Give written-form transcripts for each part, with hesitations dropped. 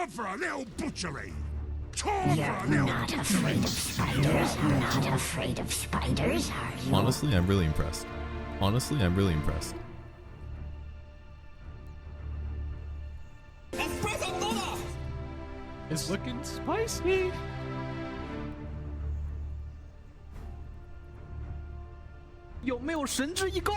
Time for a little butchery. Time You're for a little not afraid of spiders. Not afraid of spiders, are you? Honestly, I'm really impressed. Honestly, I'm really impressed. It's looking spicy. 有没有神之一攻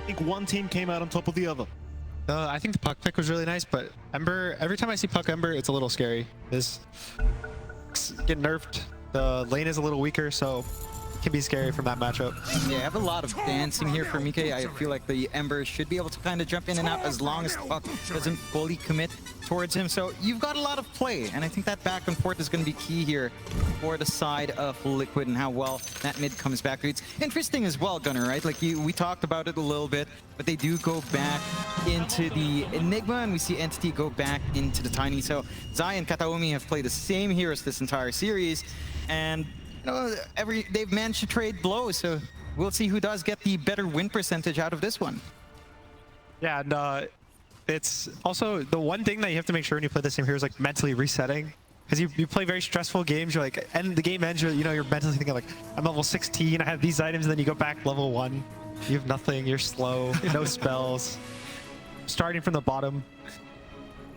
？I think one team came out on top of the other. I think the puck pick was really nice, but Ember, every time I see puck Ember, it's a little scary. This get nerfed. The lane is a little weaker, so it can be scary from that matchup. Yeah, I have a lot of dancing here for Mike. I feel like the Ember should be able to kind of jump in and out as long as the puck doesn't fully commit towards him. So you've got a lot of play, and I think that back and forth is going to be key here for the side of Liquid and how well that mid comes back. It's interesting as well, Gunnar, right? Like we talked about it a little bit, but they do go back into the Enigma, and we see Entity go back into the Tiny. So Zai and Kataomi have played the same heroes this entire series, and you know, they've managed to trade blows, so we'll see who does get the better win percentage out of this one. Yeah, and it's also the one thing that you have to make sure when you play the same hero is like mentally resetting. Because you play very stressful games, you're like, and the game ends, you're mentally thinking like, I'm level 16, I have these items, and then you go back level 1. You have nothing, you're slow, no spells. Starting from the bottom.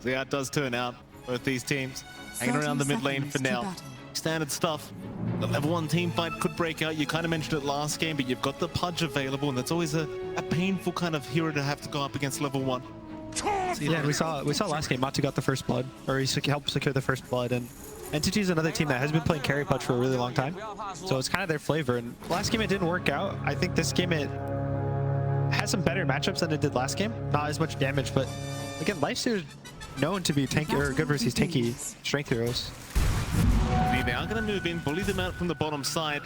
So yeah, it does turn out. Both these teams hanging around the mid lane for now. Standard stuff. The level 1 team fight could break out. You kind of mentioned it last game, but you've got the Pudge available, and that's always a painful kind of hero to have to go up against level 1. Yeah, we saw last game, Matu got the first blood, or he helped secure the first blood, and Entity is another team that has been playing carry Pudge for a really long time, so it's kind of their flavor. And last game it didn't work out. I think this game it has some better matchups than it did last game. Not as much damage, but again, Lifesteal is known to be tanky or good versus tanky strength heroes. They are going to move in, bully them out from the bottom side.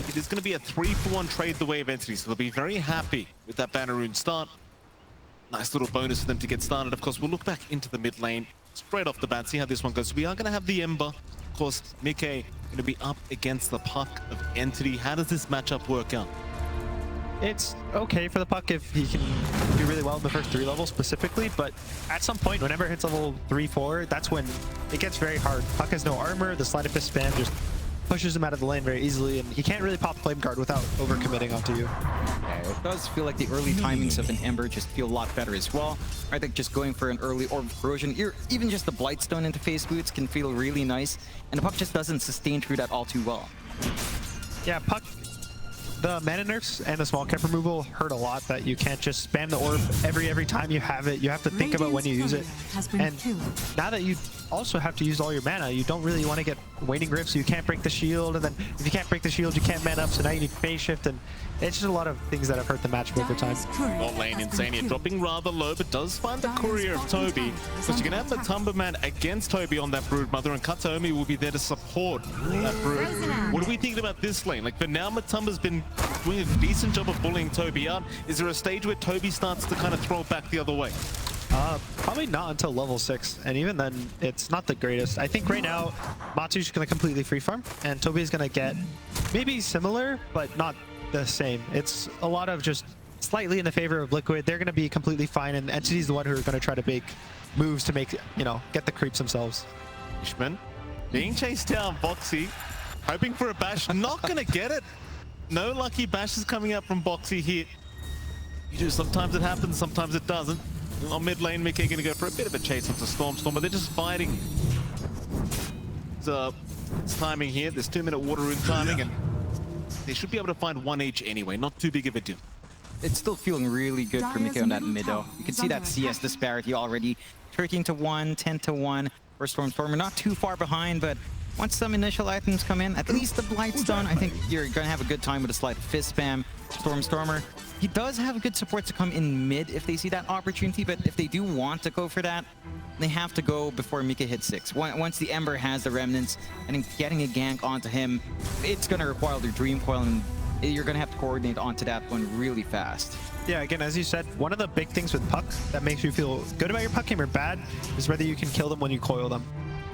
It is going to be a 3-for-1 trade the way of Entity, so they'll be very happy with that Banner Rune start. Nice little bonus for them to get started. Of course, we'll look back into the mid lane straight off the bat, see how this one goes. So we are going to have the Ember. Of course, Mike going to be up against the puck of Entity. How does this matchup work out? It's okay for the puck if he can do really well in the first 3 levels specifically, but at some point, whenever it hits level 3-4, that's when it gets very hard. Puck has no armor, the Sleight of Fist spam just pushes him out of the lane very easily, and he can't really pop Flame Guard without overcommitting onto you. Yeah, it does feel like the early timings of an Ember just feel a lot better as well. I think just going for an early Orb of Corrosion, even just the Blightstone into face boots can feel really nice, and the puck just doesn't sustain through that all too well. Yeah, puck. The mana nerfs and the small cap removal hurt a lot, that you can't just spam the orb every time you have it. You have to think about when you use it. And now that you also have to use all your mana, you don't really want to get Waning Rift, so you can't break the shield, and then if you can't break the shield, you can't man up, so now you need phase shift, and it's just a lot of things that have hurt the matchup over time. Bot lane, Insania dropping rather low, but does find the courier of Toby. So you're going to have the Tumberman against Toby on that Broodmother, and Kataomi will be there to support that Brood. What are we thinking about this lane? Like, for now, Matumba's been doing a decent job of bullying Toby out. Is there a stage where Toby starts to kind of throw it back the other way? Probably not until level 6, and even then, it's not the greatest. I think right now, Matu's going to completely free farm, and Toby's going to get maybe similar, but not the same. It's a lot of just slightly in the favor of Liquid. They're going to be completely fine, and Entity's the one who are going to try to make moves to make, get the creeps themselves. Ishman being chased down, Boxy hoping for a bash, not going to get it. No lucky bashes coming out from Boxy here. Sometimes it happens, sometimes it doesn't. On mid lane, Mickey going to go for a bit of a chase onto Storm, but they're just fighting. So it's timing here. There's 2-minute water rune timing, and they should be able to find 1 each anyway. Not too big of a deal. It's still feeling really good for Mickey on that mid though. You can see that CS disparity already. 13-1, 10-1 for Stormstormer. Not too far behind, but once some initial items come in, at least the Blightstone, I think you're going to have a good time with a slight fist spam. Stormstormer He does have good support to come in mid if they see that opportunity, but if they do want to go for that, they have to go before Mika hits 6. Once the Ember has the remnants and getting a gank onto him, it's going to require their Dream Coil, and you're going to have to coordinate onto that one really fast. Yeah, again, as you said, one of the big things with Puck that makes you feel good about your Puck game or bad is whether you can kill them when you coil them.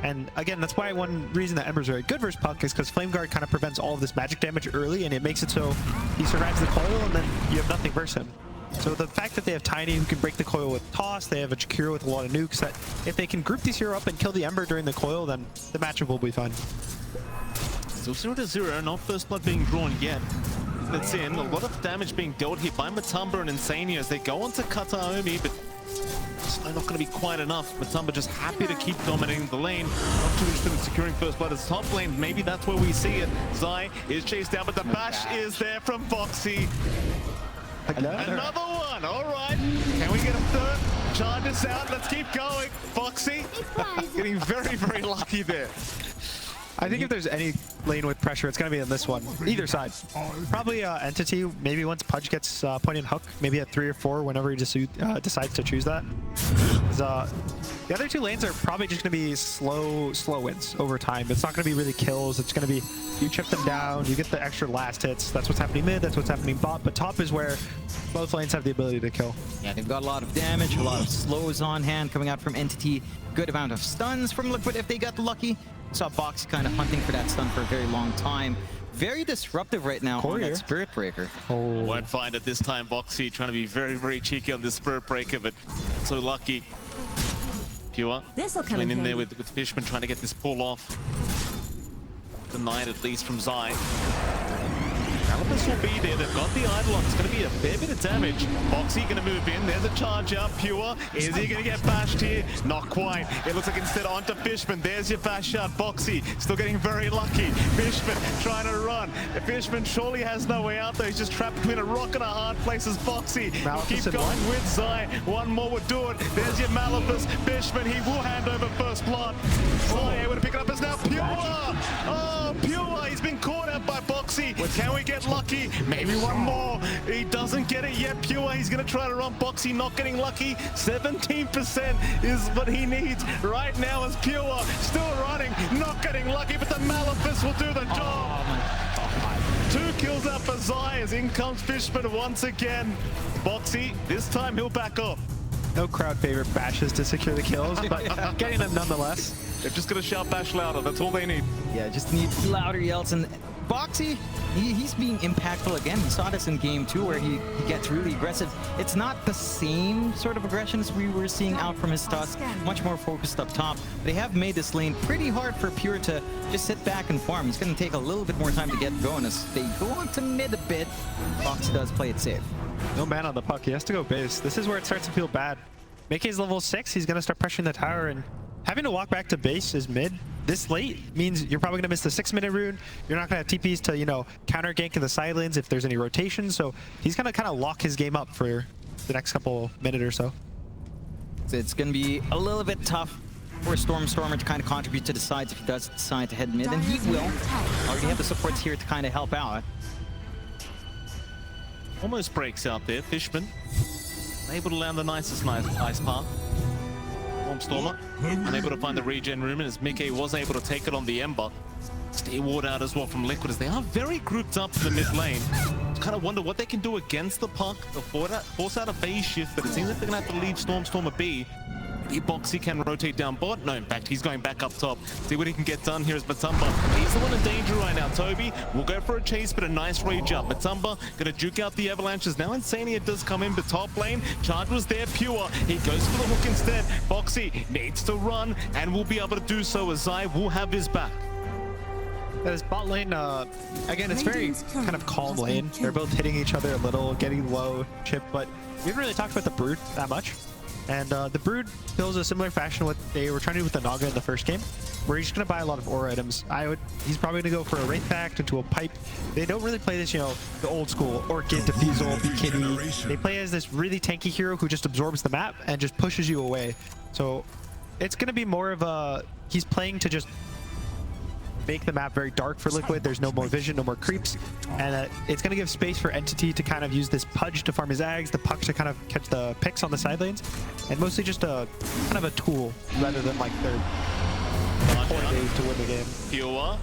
And again, that's why one reason that Ember's very good versus Puck is because Flame Guard kind of prevents all of this magic damage early, and it makes it so he survives the coil and then you have nothing versus him. So the fact that they have Tiny who can break the coil with Toss, they have a Jakiro with a lot of nukes, that if they can group these hero up and kill the Ember during the coil, then the matchup will be fun. Still 0-0, not first blood being drawn yet. That's in. A lot of damage being dealt here by Matumba and Insania as they go on to Kataomi, but it's not going to be quite enough. Matumba just happy to keep dominating the lane. Not too interested in securing first blood as top lane. Maybe that's where we see it. Zai is chased down, but the bash is there from Foxy. Another one. All right. Can we get a third? Charge us out. Let's keep going. Foxy getting very, very lucky there. I think if there's any lane with pressure, it's going to be in this one. Either side. Probably Entity, maybe once Pudge gets point and hook, maybe at 3 or 4 whenever he just decides to choose that. The other 2 lanes are probably just going to be slow wins over time. It's not going to be really kills. It's going to be you chip them down, you get the extra last hits. That's what's happening mid, that's what's happening bot. But top is where both lanes have the ability to kill. Yeah, they've got a lot of damage, a lot of slows on hand coming out from Entity. Good amount of stuns from Liquid if they got lucky. Saw Boxy kind of hunting for that stun for a very long time. Very disruptive right now on that Spirit Breaker. Won't find it this time. Boxy trying to be very, very cheeky on this Spirit Breaker, but so lucky. Pure playing in there with Fishman trying to get this pull off. Denied at least from Zai. Calipus will be there. They've got the Eidolon. It's going to be a fair bit of damage. Boxy going to move in. There's a charge up. Pure. Is he going to get bashed here? Not quite. It looks like instead onto Fishman. There's your bash shot. Boxy still getting very lucky. Fishman trying to run. Fishman surely has no way out there. He's just trapped between a rock and a hard place as Boxy. Keep going with Zai. One more would do it. There's your Malphus. Fishman, he will hand over first blood. Zai able to pick it up. It's now Pure. Oh, Pure. He's been caught out by Boxy. Can we get lucky? Maybe one more. He doesn't get it yet. Pure, he's going to try to run. Boxy not getting lucky. 17% is what he needs right now as Pure still running, not getting lucky, but the Malphus will do the job. 2 kills out for Zai as in comes Fishman once again. Boxy, this time he'll back up. No crowd favorite bashes to secure the kills, but getting them nonetheless. They're just going to shout bash louder. That's all they need. Yeah, just need louder yells. And Boxy, he's being impactful again. We saw this in game 2 where he gets really aggressive. It's not the same sort of aggression as we were seeing out from his Tusk, much more focused up top. They have made this lane pretty hard for Pure to just sit back and farm. He's going to take a little bit more time to get going as they go on to mid a bit. Boxy does play it safe. No man on the puck. He has to go base. This is where it starts to feel bad. Mickey's level 6. He's going to start pressuring the tower, and having to walk back to base is mid this late means you're probably going to miss the 6-minute rune. You're not going to have TPs to, you know, counter gank in the side lanes if there's any rotation. So he's going to kind of lock his game up for the next couple minutes or so. So it's going to be a little bit tough for Stormer to kind of contribute to the sides if he does decide to head mid, and he will. Already have the supports here to kind of help out. Almost breaks out there. Fishman able to land the nicest ice path. Stormer unable to find the regen room, and as Mickey was able to take it on the Ember. Stay ward out as well from Liquid as they are very grouped up in the mid lane. Just kind of wonder what they can do against the Puck. They'll force out a phase shift, but it seems like they're going to have to leave Stormer B. Boxy can rotate down bot. No, in fact, he's going back up top. See what he can get done here as Matumba. He's the one in danger right now. Toby will go for a chase, but a nice rage up. Matumba going to juke out the avalanches. Now Insania does come in, but top lane. Charge was there, Pure. He goes for the hook instead. Boxy needs to run and will be able to do so as Zai will have his back. This bot lane, again, it's very kind of calm lane. They're both hitting each other a little, getting low chip, but we haven't really talked about the Brood that much. And the Brood feels a similar fashion to what they were trying to do with the Naga in the first game, where he's just going to buy a lot of aura items. He's probably going to go for a Wraith Pact into a Pipe. They don't really play this, you know, the old school Orchid, Defusal, Bikini. They play as this really tanky hero who just absorbs the map and just pushes you away. So it's going to be more of a, he's playing to just make the map very dark for Liquid. There's no more vision, no more creeps, and it's going to give space for Entity to kind of use this Pudge to farm his Ags, the Puck to kind of catch the picks on the side lanes, and mostly just a kind of a tool rather than like their core days to win the game. Pure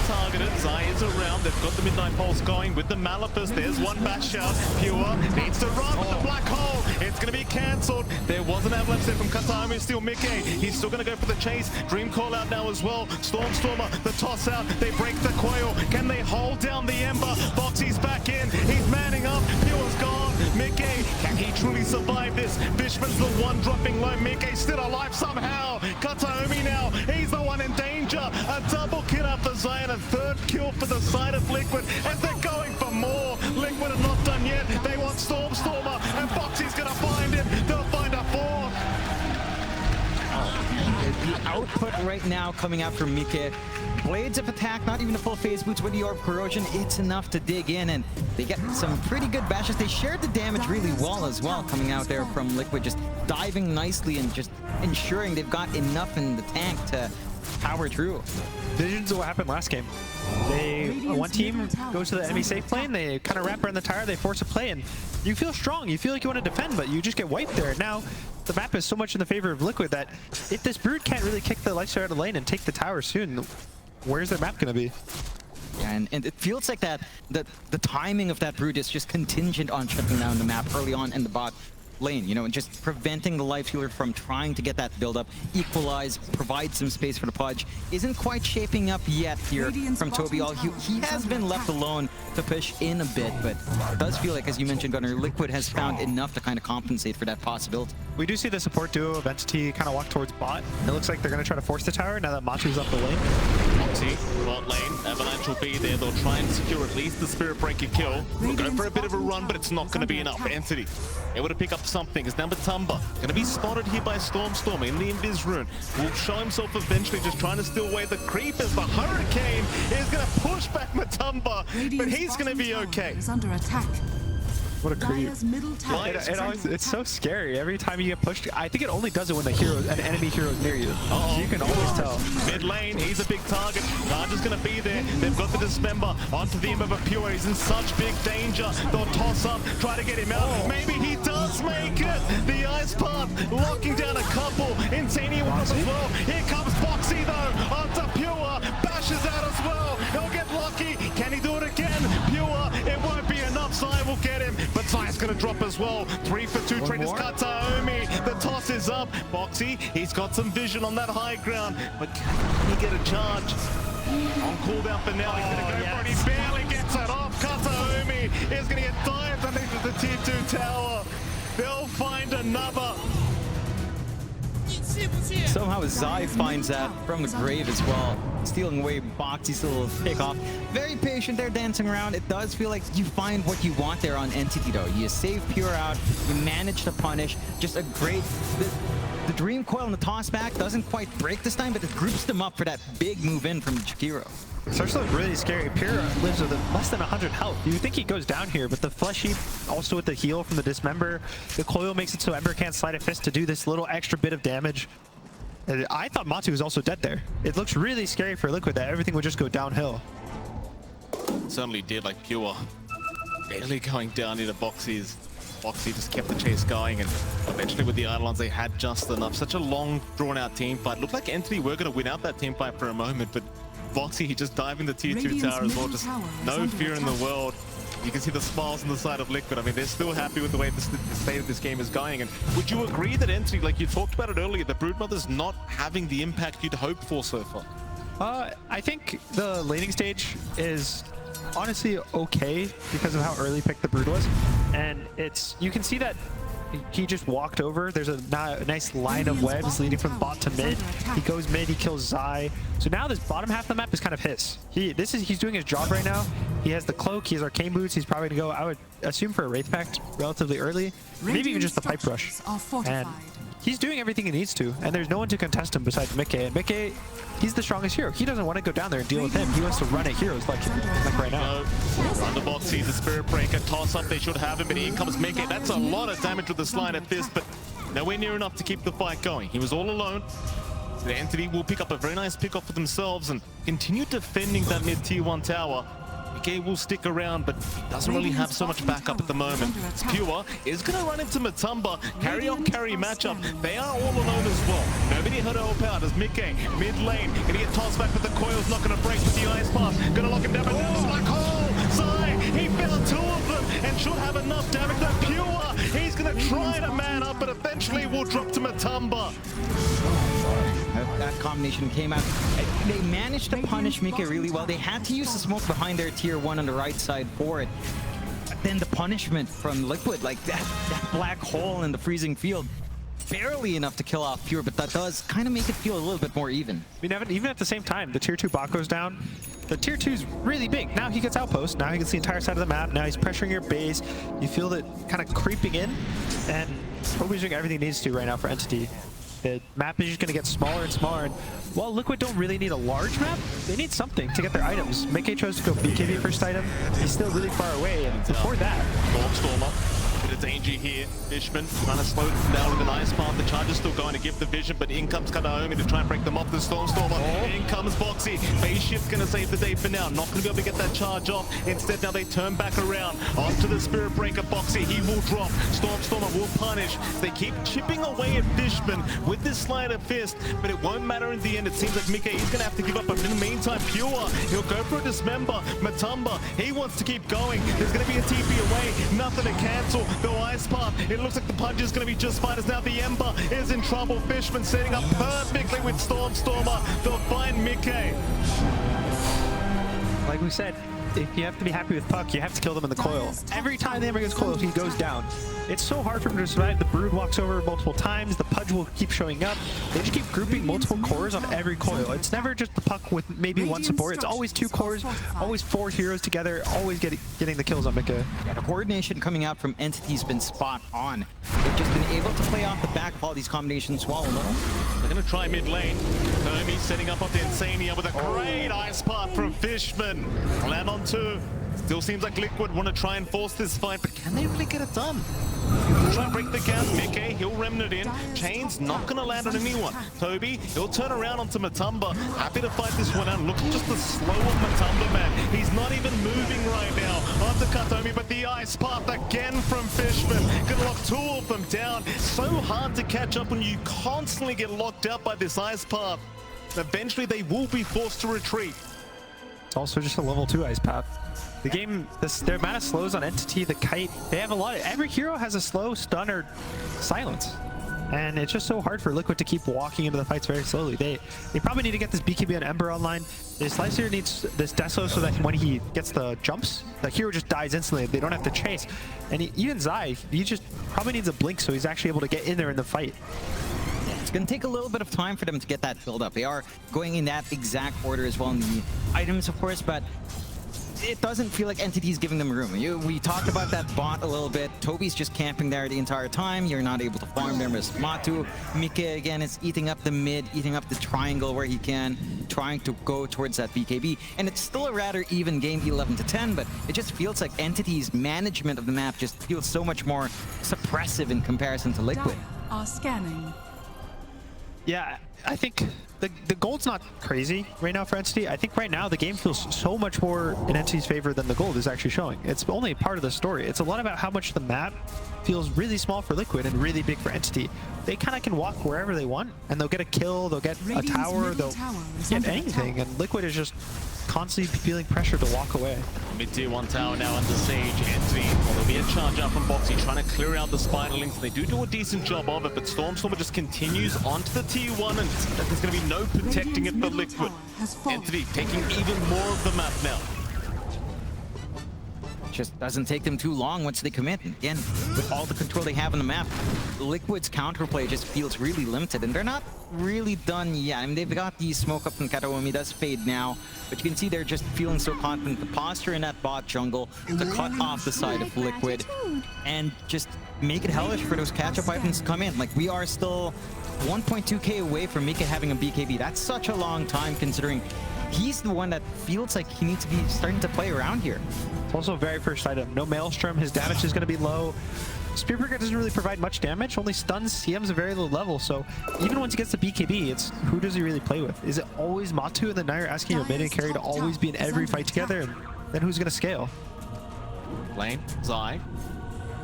targeted. Zai is around. They've got the Midnight Pulse going with the Malapus. There's one bash out. Pure needs to run with the Black Hole. It's going to be cancelled. There was an avalanche there from Katami. Still Mickey. He's still going to go for the chase. Dream call out now as well. Stormstormer, the toss out. They break the coil. Can they hold down the Ember? Boxy's back in. He's manning up. Pure's gone. Mickey, can he truly survive this? Fishman's the one dropping low. Mickey still alive somehow. Kataomi now. He's the one in danger. A double kill out for Zion. A third kill for the side of Liquid as they're going for more. Liquid are not done yet. They want Stormstormer, and Boxy's gonna find him. They'll find a fourth. The output right now coming out from Mike. Blades of attack, not even a full phase boots with the Orb Corrosion. It's enough to dig in, and they get some pretty good bashes. They shared the damage really well as well, coming out there from Liquid, just diving nicely and just ensuring they've got enough in the tank to power through. Visions of what happened last game. One team goes to the enemy safe plane, they kind of wrap around the tower, they force a play, and you feel strong, you feel like you want to defend, but you just get wiped there. Now, the map is so much in the favor of Liquid that if this Brood can't really kick the lifesteal out of the lane and take the tower soon, where's their map going to be? Yeah, and it feels like that the timing of that Brood is just contingent on shutting down the map early on in the bot lane, you know, and just preventing the life healer from trying to get that build up, equalize, provide some space for the Pudge. Isn't quite shaping up yet here from Tobial. He has been left alone to push in a bit, but it does feel like, as you mentioned, Gunnar, Liquid has found enough to kind of compensate for that possibility. We do see the support duo of Entity kind of walk towards bot. It looks like they're going to try to force the tower now that Matu's up the lane. Moxie, bot lane, Avalanche will be there. They'll try and secure at least the Spirit Breaker kill. They'll go for a bit of a run, but it's not going to be enough. Entity able to pick up something is now Matumba. Going to be spotted here by Stormstorm in the Invis rune. Will show himself eventually, just trying to steal away the creep as the Hurricane is going to push back Matumba, but he's going to be okay. Under attack. What a creep. It's so scary. Every time you get pushed, I think it only does it when an enemy hero is near you. You can always tell. Mid lane, he's a big target. Naja's going to be there. They've got the Dismember onto the Ember of Pure. He's in such big danger. They'll toss up, try to get him out. Maybe he does make it. The Ice Path locking down a couple. Insania as well. Here comes Boxy though. Onto Pure. Bashes out as well. He'll get lucky. Can he do it again? Pure. It won't be enough. Zai will get him. But Zai's going to drop as well. 3 for 2. Traders Kataomi. The toss is up. Boxy, he's got some vision on that high ground. But can he get a charge? On cooldown for now. He's going to go for it. He barely gets it off. Kataomi is going to get dived underneath the tier 2 tower. They'll find another. Somehow Zai finds that from the grave as well. Stealing away Boxy's little pick off. Very patient there, dancing around. It does feel like you find what you want there on Entity though. You save Pure out, you manage to punish. Just a great... The Dream Coil and the toss back doesn't quite break this time, but it groups them up for that big move in from Jakiro. Starts to look really scary. Pure lives with less than 100 health. You would think he goes down here, but the Flesh Heap, also with the heal from the Dismember, the coil makes it so Ember can't slide a fist to do this little extra bit of damage. And I thought Matu was also dead there. It looks really scary for Liquid that everything would just go downhill. Certainly did, like Pure. Barely going down into Boxy's. Boxy just kept the chase going, and eventually with the Eidolons they had just enough. Such a long, drawn-out team fight. Looked like Entity were going to win out that team fight for a moment, but Boxy, he just diving the tier 2 tower as well. Just no fear in the world. You can see the smiles on the side of Liquid. I mean, they're still happy with the way the state of this game is going. And would you agree that Entity, like you talked about it earlier, the Broodmother's not having the impact you'd hoped for so far? I think the laning stage is honestly okay because of how early picked the Brood was. And you can see that he just walked over. There's a nice line of webs leading from bot to mid. He goes mid, he kills Zai. So now this bottom half of the map is kind of his. He's doing his job right now. He has the cloak, he has arcane boots. He's probably gonna go, I would assume, for a Wraith Pact relatively early. Maybe even just the pipe rush. And he's doing everything he needs to, and there's no one to contest him besides Mickey. And Mickey, he's the strongest hero. He doesn't want to go down there and deal with him. He wants to run at heroes like right now. Run the box, sees the Spirit Breaker, toss up, they should have him, but here comes Mickey. That's a lot of damage with the slide at this, but nowhere near enough to keep the fight going. He was all alone. The Entity will pick up a very nice pick off for themselves and continue defending that mid tier 1 tower. BK will stick around, but he doesn't really have so much backup at the moment. Pure is going to run into Matumba. Carry matchup. They are all alone as well. Nobody heard to help out as Mickey, mid lane, going to get tossed back, but the coil's not going to break with the ice path. Going to lock him down, but there's Black Hole! Zai, he found 2 of them and should have enough damage. That Pure, he's going to try to man up, but eventually will drop to Matumba. That combination came out. They managed to punish Mika really well. They had to use the smoke behind their tier 1 on the right side for it. But then the punishment from Liquid, like that black hole in the freezing field, barely enough to kill off Pure, but that does kind of make it feel a little bit more even. I mean, Evan, even at the same time, the tier 2 bot goes down. The tier 2's really big. Now he gets outpost. Now he gets the entire side of the map. Now he's pressuring your base. You feel it kind of creeping in, and Toby's doing everything he needs to right now for Entity. The map is just going to get smaller and smaller, and while Liquid don't really need a large map, they need something to get their items. Mickey chose to go BKB first item. He's still really far away, and before that... Stormer. Bit of danger here. Fishman trying to slow them down with an ice path. The charge is still going to give the vision, but in comes Kadaomi to try and break them off the Stormer. In comes Boxy. Phase shift's going to save the day for now. Not going to be able to get that charge off. Instead, now they turn back around. Onto the Spirit Breaker. Boxy, he will drop. Stormer will punish. They keep chipping away at Fishman with this sleight of fist, but it won't matter in the end. It seems like Mika is going to have to give up, but in the meantime, Pure, he'll go for a Dismember. Matumba, he wants to keep going. There's going to be a TP away. Nothing to cancel. The ice path. It looks like the punch is going to be just fine as now the Ember is in trouble. Fishman setting up perfectly with Stormer. They'll find Mickey. Like we said, if you have to be happy with Puck, you have to kill them in the coil. Every time the Ember gets coiled, he goes down. It's so hard for him to survive. The Brood walks over multiple times. The Pudge will keep showing up. They just keep grouping multiple cores on every coil. It's never just the Puck with maybe one support. It's always 2 cores, always 4 heroes together, always getting the kills on Mika. Yeah, the coordination coming out from Entity's been spot on. They've just been able to play off the back of all these combinations well. They're going to try mid lane. Hermie setting up the Insania with a great ice path from Fishman. Land on 2. Still seems like Liquid want to try and force this fight, but can they really get it done? Try and break the gap. Mickey, he'll remnant in. Chain's not going to land on anyone. Toby, he'll turn around onto Matumba. Happy to fight this one out. Look at just the slow of Matumba, man. He's not even moving right now. Onto Katomi, but the ice path again from Fishman. Gonna lock 2 of them down. So hard to catch up when you constantly get locked out by this ice path. Eventually, they will be forced to retreat. It's also just a level 2 ice path. The game, their amount of slows on Entity, the Kite, they have a lot. Every hero has a slow, stun, or silence. And it's just so hard for Liquid to keep walking into the fights very slowly. They probably need to get this BKB and Ember online. This Slicer needs this Deso so that when he gets the jumps, the hero just dies instantly. They don't have to chase. And even Zai, he just probably needs a blink so he's actually able to get in there in the fight. It's going to take a little bit of time for them to get that build up. They are going in that exact order as well in the items, of course, but it doesn't feel like Entity's giving them room. We talked about that bot a little bit. Toby's just camping there the entire time. You're not able to farm them as Matu. Mika, again, is eating up the mid, eating up the triangle where he can, trying to go towards that BKB. And it's still a rather even game, 11-10, but it just feels like Entity's management of the map just feels so much more suppressive in comparison to Liquid. Are scanning. Yeah, I think the gold's not crazy right now for Entity. I think right now the game feels so much more in Entity's favor than the gold is actually showing. It's only part of the story. It's a lot about how much the map feels really small for Liquid and really big for Entity. They kind of can walk wherever they want, and they'll get a kill, they'll get a tower, they'll get anything, and Liquid is just constantly feeling pressure to walk away. Mid-tier 1 tower now under siege. Entity, well, there'll be a charge out from Boxy trying to clear out the spiderlings. They do a decent job of it, but Stormer just continues onto the tier 1, and there's going to be no protecting it for Liquid. Entity taking even more of the map now. Just doesn't take them too long once they commit. And again, with all the control they have on the map, Liquid's counterplay just feels really limited, and they're not really done yet. I mean, they've got the smoke up and Kataomi does fade now, but you can see they're just feeling so confident. The posture in that bot jungle to cut off the side of Liquid and just make it hellish for those catch-up items to come in. Like, we are still 1.2k away from Mika having a BKB. That's such a long time considering he's the one that feels like he needs to be starting to play around here. It's also very first item. No Maelstrom. His damage is going to be low. Spearbreaker doesn't really provide much damage, only stuns CM's a very low level, so even once he gets the BKB, it's who does he really play with? Is it always Matu, and then now you're asking your mid and carry to always be in every fight together, and then who's gonna scale? Lane, Zai.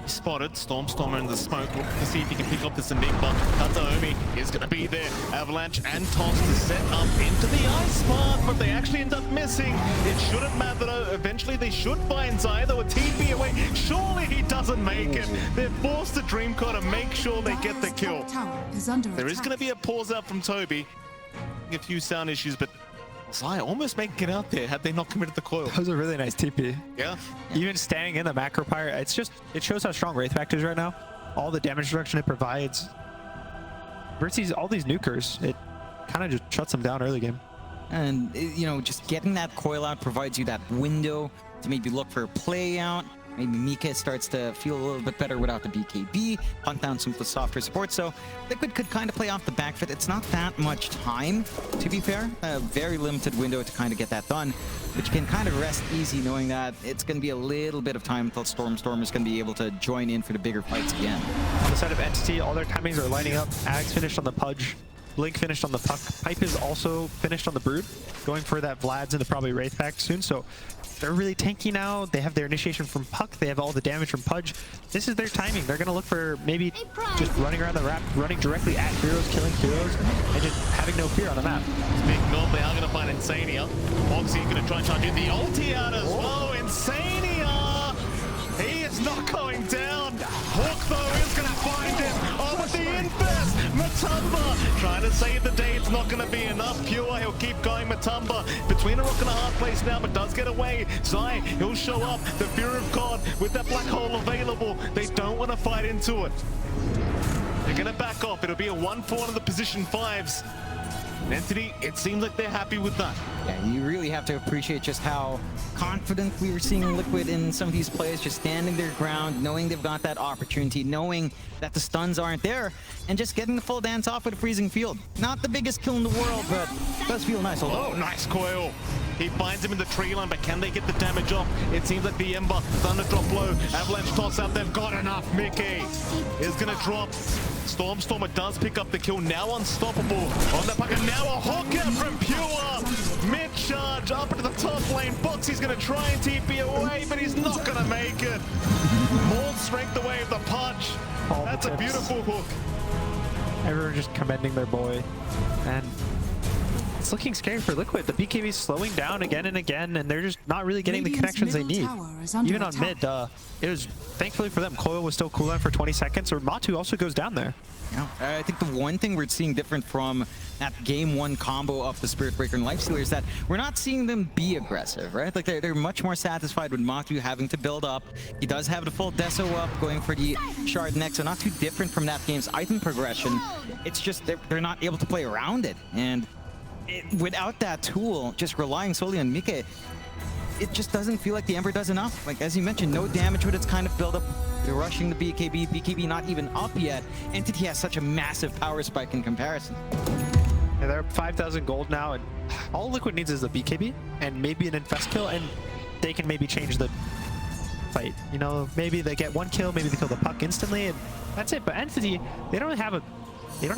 Spotted Stormstormer in the smoke, looking to see if he can pick up this Enigma. Kataomi is going to be there. Avalanche and Toss to set up into the ice path, but they actually end up missing. It shouldn't matter though. Eventually they should find Zai, though a TP away. Surely he doesn't make it. They're forced to Dreamcore to make sure they get the kill. There is going to be a pause out from Toby. A few sound issues, but Zai almost making it out there had they not committed the coil. That was a really nice TP. Yeah. Even staying in the macro pyre, it shows how strong Wraithback is right now. All the damage reduction it provides. Versus all these nukers, it kind of just shuts them down early game. And, you know, just getting that coil out provides you that window to maybe look for a play out. Maybe Mika starts to feel a little bit better without the BKB, hunt down some of the softer support. So Liquid could kind of play off the back foot. It's not that much time, to be fair. A very limited window to kind of get that done, but you can kind of rest easy knowing that it's going to be a little bit of time until Storm is going to be able to join in for the bigger fights again. On the side of Entity, all their timings are lining up. Ags finished on the Pudge. Blink finished on the Puck. Pipe is also finished on the Brood, going for that Vlad's into probably Wraithback soon. So they're really tanky now. They have their initiation from Puck. They have all the damage from Pudge. This is their timing. They're going to look for maybe just running around the map, running directly at heroes, killing heroes, and just having no fear on the map. Big North, they are going to find Insania. Moxie going to try and charge in the ulti out as well. Insania! He is not going down. Hawk, though, is going to find him. Oh, with the infest! Matumba trying to save the day. It's not going to be enough. Pure, he'll keep going. Matumba between a rock and a hard place now, but does get away. Zai, he'll show up. The Fear of God with that black hole available. They don't want to fight into it. They're going to back off. It'll be a 1-4 on the position 5s. Entity, it seems like they're happy with that. Yeah, you really have to appreciate just how confident we were seeing Liquid in some of these plays, just standing their ground, knowing they've got that opportunity, knowing that the stuns aren't there, and just getting the full dance off with a freezing field. Not the biggest kill in the world, but it does feel nice. Oh, nice coil. He finds him in the tree line, but can they get the damage off? It seems like the Ember, Thunder drop low, Avalanche toss out, they've got enough. Mickey is gonna drop. Stormstormer does pick up the kill, now unstoppable on the puck, and now a hook out from Pure. Mid-charge up into the top lane. Boxy's gonna try and TP away, but he's not gonna make it. More strength away of the punch. That's a beautiful hook. Everyone just commending their boy, and it's looking scary for Liquid. The BKB is slowing down again and again, and they're just not really getting the connections they need. Even on mid, it was, thankfully for them, Coil was still cooldown for 20 seconds, or Matu also goes down there. Yeah, I think the one thing we're seeing different from that game 1 combo of the Spirit Breaker and Lifestealer is that we're not seeing them be aggressive, right? Like they're much more satisfied with Matu having to build up. He does have the full Deso up, going for the Shard next, so not too different from that game's item progression. It's just they're not able to play around it, and without that tool, just relying solely on Mika, it just doesn't feel like the Ember does enough. Like, as you mentioned, no damage with its kind of build-up. They're rushing the BKB not even up yet. Entity has such a massive power spike in comparison. Yeah, they're 5,000 gold now, and all Liquid needs is the BKB and maybe an infest kill, and they can maybe change the fight. You know, maybe they get 1 kill, maybe they kill the puck instantly, and that's it. But Entity, they don't have a, you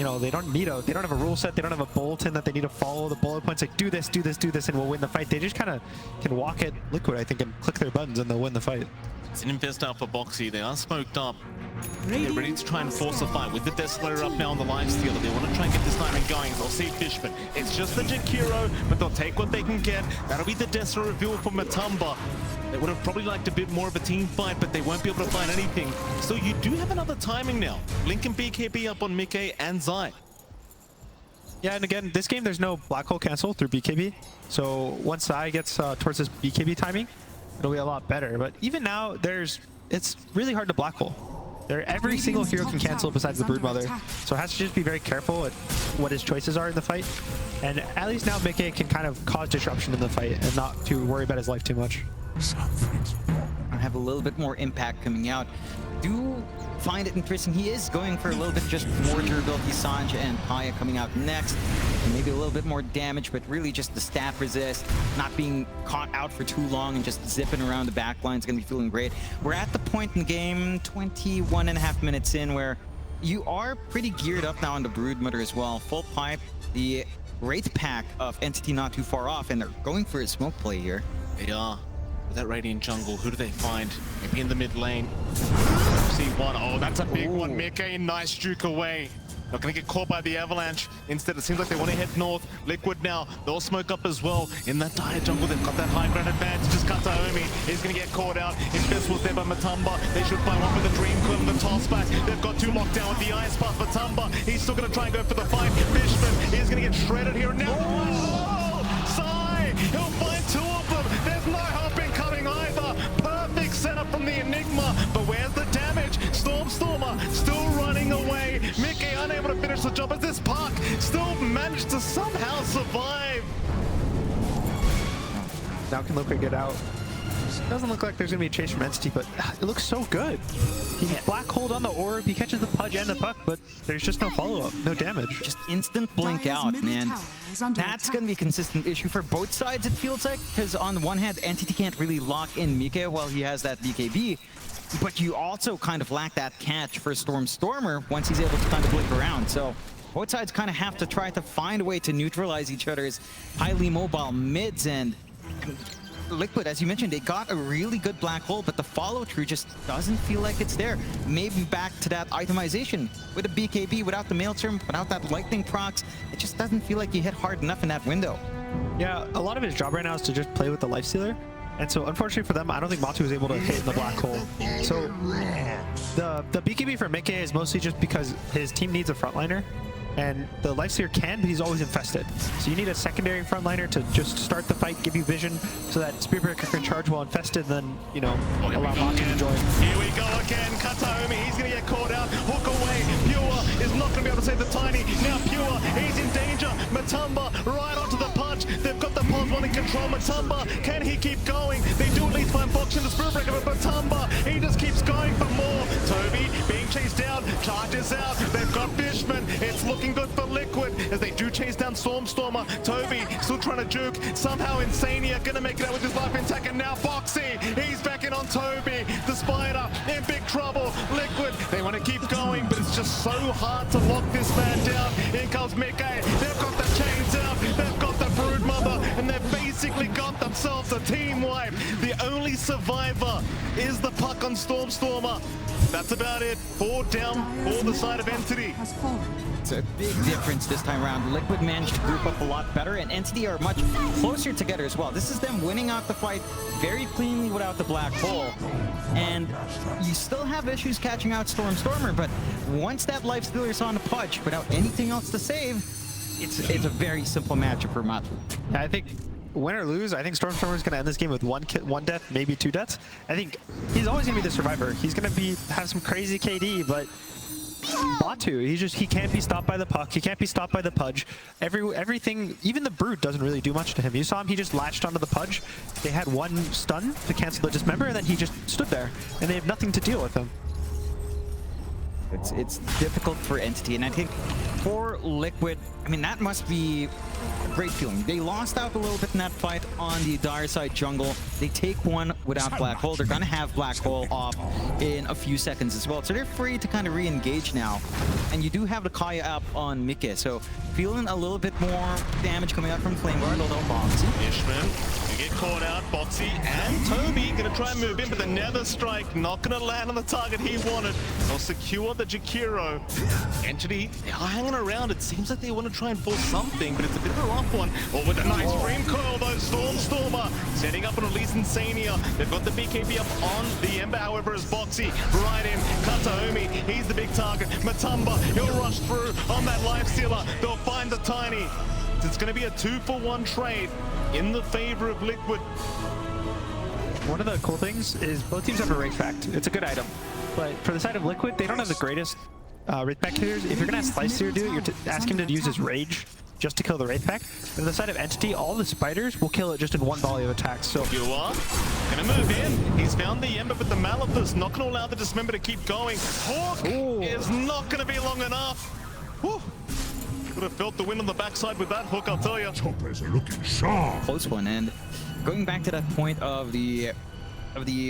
know, they don't have a rule set, they don't have a bulletin that they need to follow. The bullet points like, do this, do this, do this, and we'll win the fight. They just kind of can walk at Liquid, I think, and click their buttons, and they'll win the fight. It's an infest out for Boxy. They are smoked up. They're ready to try and force a fight with the Desolator up now on the Lifestealer. They want to try and get this timing going. They'll see Fishman. It's just the Jakiro, but they'll take what they can get. That'll be the Desolator reveal for Matumba. They would have probably liked a bit more of a team fight, but they won't be able to find anything. So you do have another timing now. Link and BKB up on Mickey and Zai. Yeah, and again, this game, there's no black hole cancel through BKB. So once Zai gets towards this BKB timing, it'll be a lot better. But even now, it's really hard to black hole. Every single hero can cancel besides the Broodmother. So it has to just be very careful at what his choices are in the fight. And at least now Mickey can kind of cause disruption in the fight and not to worry about his life too much. Something's wrong. have a little bit more impact coming out. Do find it interesting. He is going for a little bit just more durability. Sanj and Paya coming out next. And maybe a little bit more damage, but really just the staff resist, not being caught out for too long and just zipping around the back line is going to be feeling great. We're at the point in the game, 21.5 minutes in, where you are pretty geared up now on the Broodmother as well. Full pipe, the Wraith pack of Entity not too far off, and they're going for a smoke play here. They are. With that Radiant jungle, who do they find? Maybe in the mid lane. See one. Oh, that's a big one. Mickey, nice juke away. Not gonna get caught by the avalanche. Instead, it seems like they want to head north. Liquid now, they'll smoke up as well. In that dire jungle, they've got that high ground advantage. Just cut to Omi. He's gonna get caught out. His best was there by Matumba. They should find one with the Dream Coil and the toss back. They've got two locked down with the Ice Path. Matumba, he's still gonna try and go for the fight. Fishman, he's gonna get shredded here now. Oh! Sai! He'll find two of them. There's no hope in cutting either. Perfect setup from the Enigma. But where's the damage? Stormer still running away. Mickey unable to finish the job as this Puck still managed to somehow survive. Now can Liquid get out? Doesn't look like there's gonna be a chase from Entity, but it looks so good. He black hold on the orb, he catches the Pudge and the Puck, but there's just no follow-up, no damage. Just instant blink out, man. That's going to be a consistent issue for both sides, it feels like, because on the one hand, Entity can't really lock in Mike while he has that BKB, but you also kind of lack that catch for Stormer once he's able to kind of blink around. So both sides kind of have to try to find a way to neutralize each other's highly mobile mids, and Liquid, as you mentioned, they got a really good black hole, but the follow-through just doesn't feel like it's there. Maybe back to that itemization. With a BKB, without the Maelstrom, without that lightning procs, it just doesn't feel like you hit hard enough in that window. Yeah, a lot of his job right now is to just play with the Lifestealer. And so, unfortunately for them, I don't think Matu was able to hit in the black hole. So, the BKB for Mickey is mostly just because his team needs a frontliner. And the Lifestealer can, but he's always infested. So you need a secondary frontliner to just start the fight, give you vision, so that Spearbreaker can charge while infested, then, you know, allow Matu to join. Here we go again. Kataomi, he's going to get caught out. Hook away. Pure is not going to be able to save the Tiny. Now Pure, he's in danger. Matumba right onto the punch. They've got the Pons one in control. Matumba, can he keep going? They do at least find Fox in the Spearbreaker, but Matumba, he just keeps going for more. Toby being chased down, charges out. They've got Fishman. It's looking good for Liquid as they do chase down Stormer. Toby still trying to juke. Somehow Insania gonna make it out with his life intact, and now Boxy, he's back in on Toby. The Spider in big trouble. Liquid, they want to keep going, but it's just so hard to lock this man down. In comes Mickey. They've got the chains out. They've got the Broodmother, and they've basically got themselves a team wipe. The only survivor is the Puck on Stormer. That's about it. 4 down for the side of Entity. It's a big difference this time around. Liquid managed to group up a lot better, and Entity are much closer together as well. This is them winning out the fight very cleanly without the black hole. And you still have issues catching out Stormer, but once that Lifestealer's on the Pudge without anything else to save, it's a very simple matchup for Matu. I think win or lose, I think Stormstormer is going to end this game with one death, maybe 2 deaths. I think he's always going to be the survivor. He's going to have some crazy KD, but Batu, he can't be stopped by the Puck. He can't be stopped by the Pudge. Everything, even the Brood doesn't really do much to him. You saw him, he just latched onto the Pudge. They had one stun to cancel the Dismember, and then he just stood there, and they have nothing to deal with him. It's difficult for Entity, and I think for Liquid, I mean, that must be a great feeling. They lost out a little bit in that fight on the dire side jungle. They take one without Black Hole. They're gonna have Black Hole off in a few seconds as well, so they're free to kind of re-engage now. And you do have the Kaya up on Mickey, so feeling a little bit more damage coming out from Flame Guard, although Boxy. Ishman, you get caught out. Boxy and Toby gonna try and move in, but the Nether Strike not gonna land on the target he wanted. They'll secure the Jakiro. Entity, they are hanging around. It seems like they want to try and force something, but it's a bit of a rough one. Oh, with a nice Dream Coil though, Stormer setting up on at least Insania. They've got the BKB up on the Ember, however, as Boxy right in. Kataomi, he's the big target. Matumba, he'll rush through on that Lifestealer. They'll find the Tiny. It's going to be a 2-for-1 trade in the favor of Liquid. One of the cool things is both teams have a Wraith Pact. It's a good item. But for the side of Liquid, they don't have the greatest Wraith Pact clears. If you're going to ask Slicer to do it, you're asking him to use his Rage. just to kill the Wraith Pack. But on the side of Entity, all the spiders will kill it just in one volley of attacks. So You are gonna move in. He's found the Ember, but the Malithus not gonna allow the Dismember to keep going. Hawk is not gonna be long enough. Whew. Could have felt the wind on the backside with that hook, I'll tell you. Choppers are looking sharp. Close one. And going back to that point of the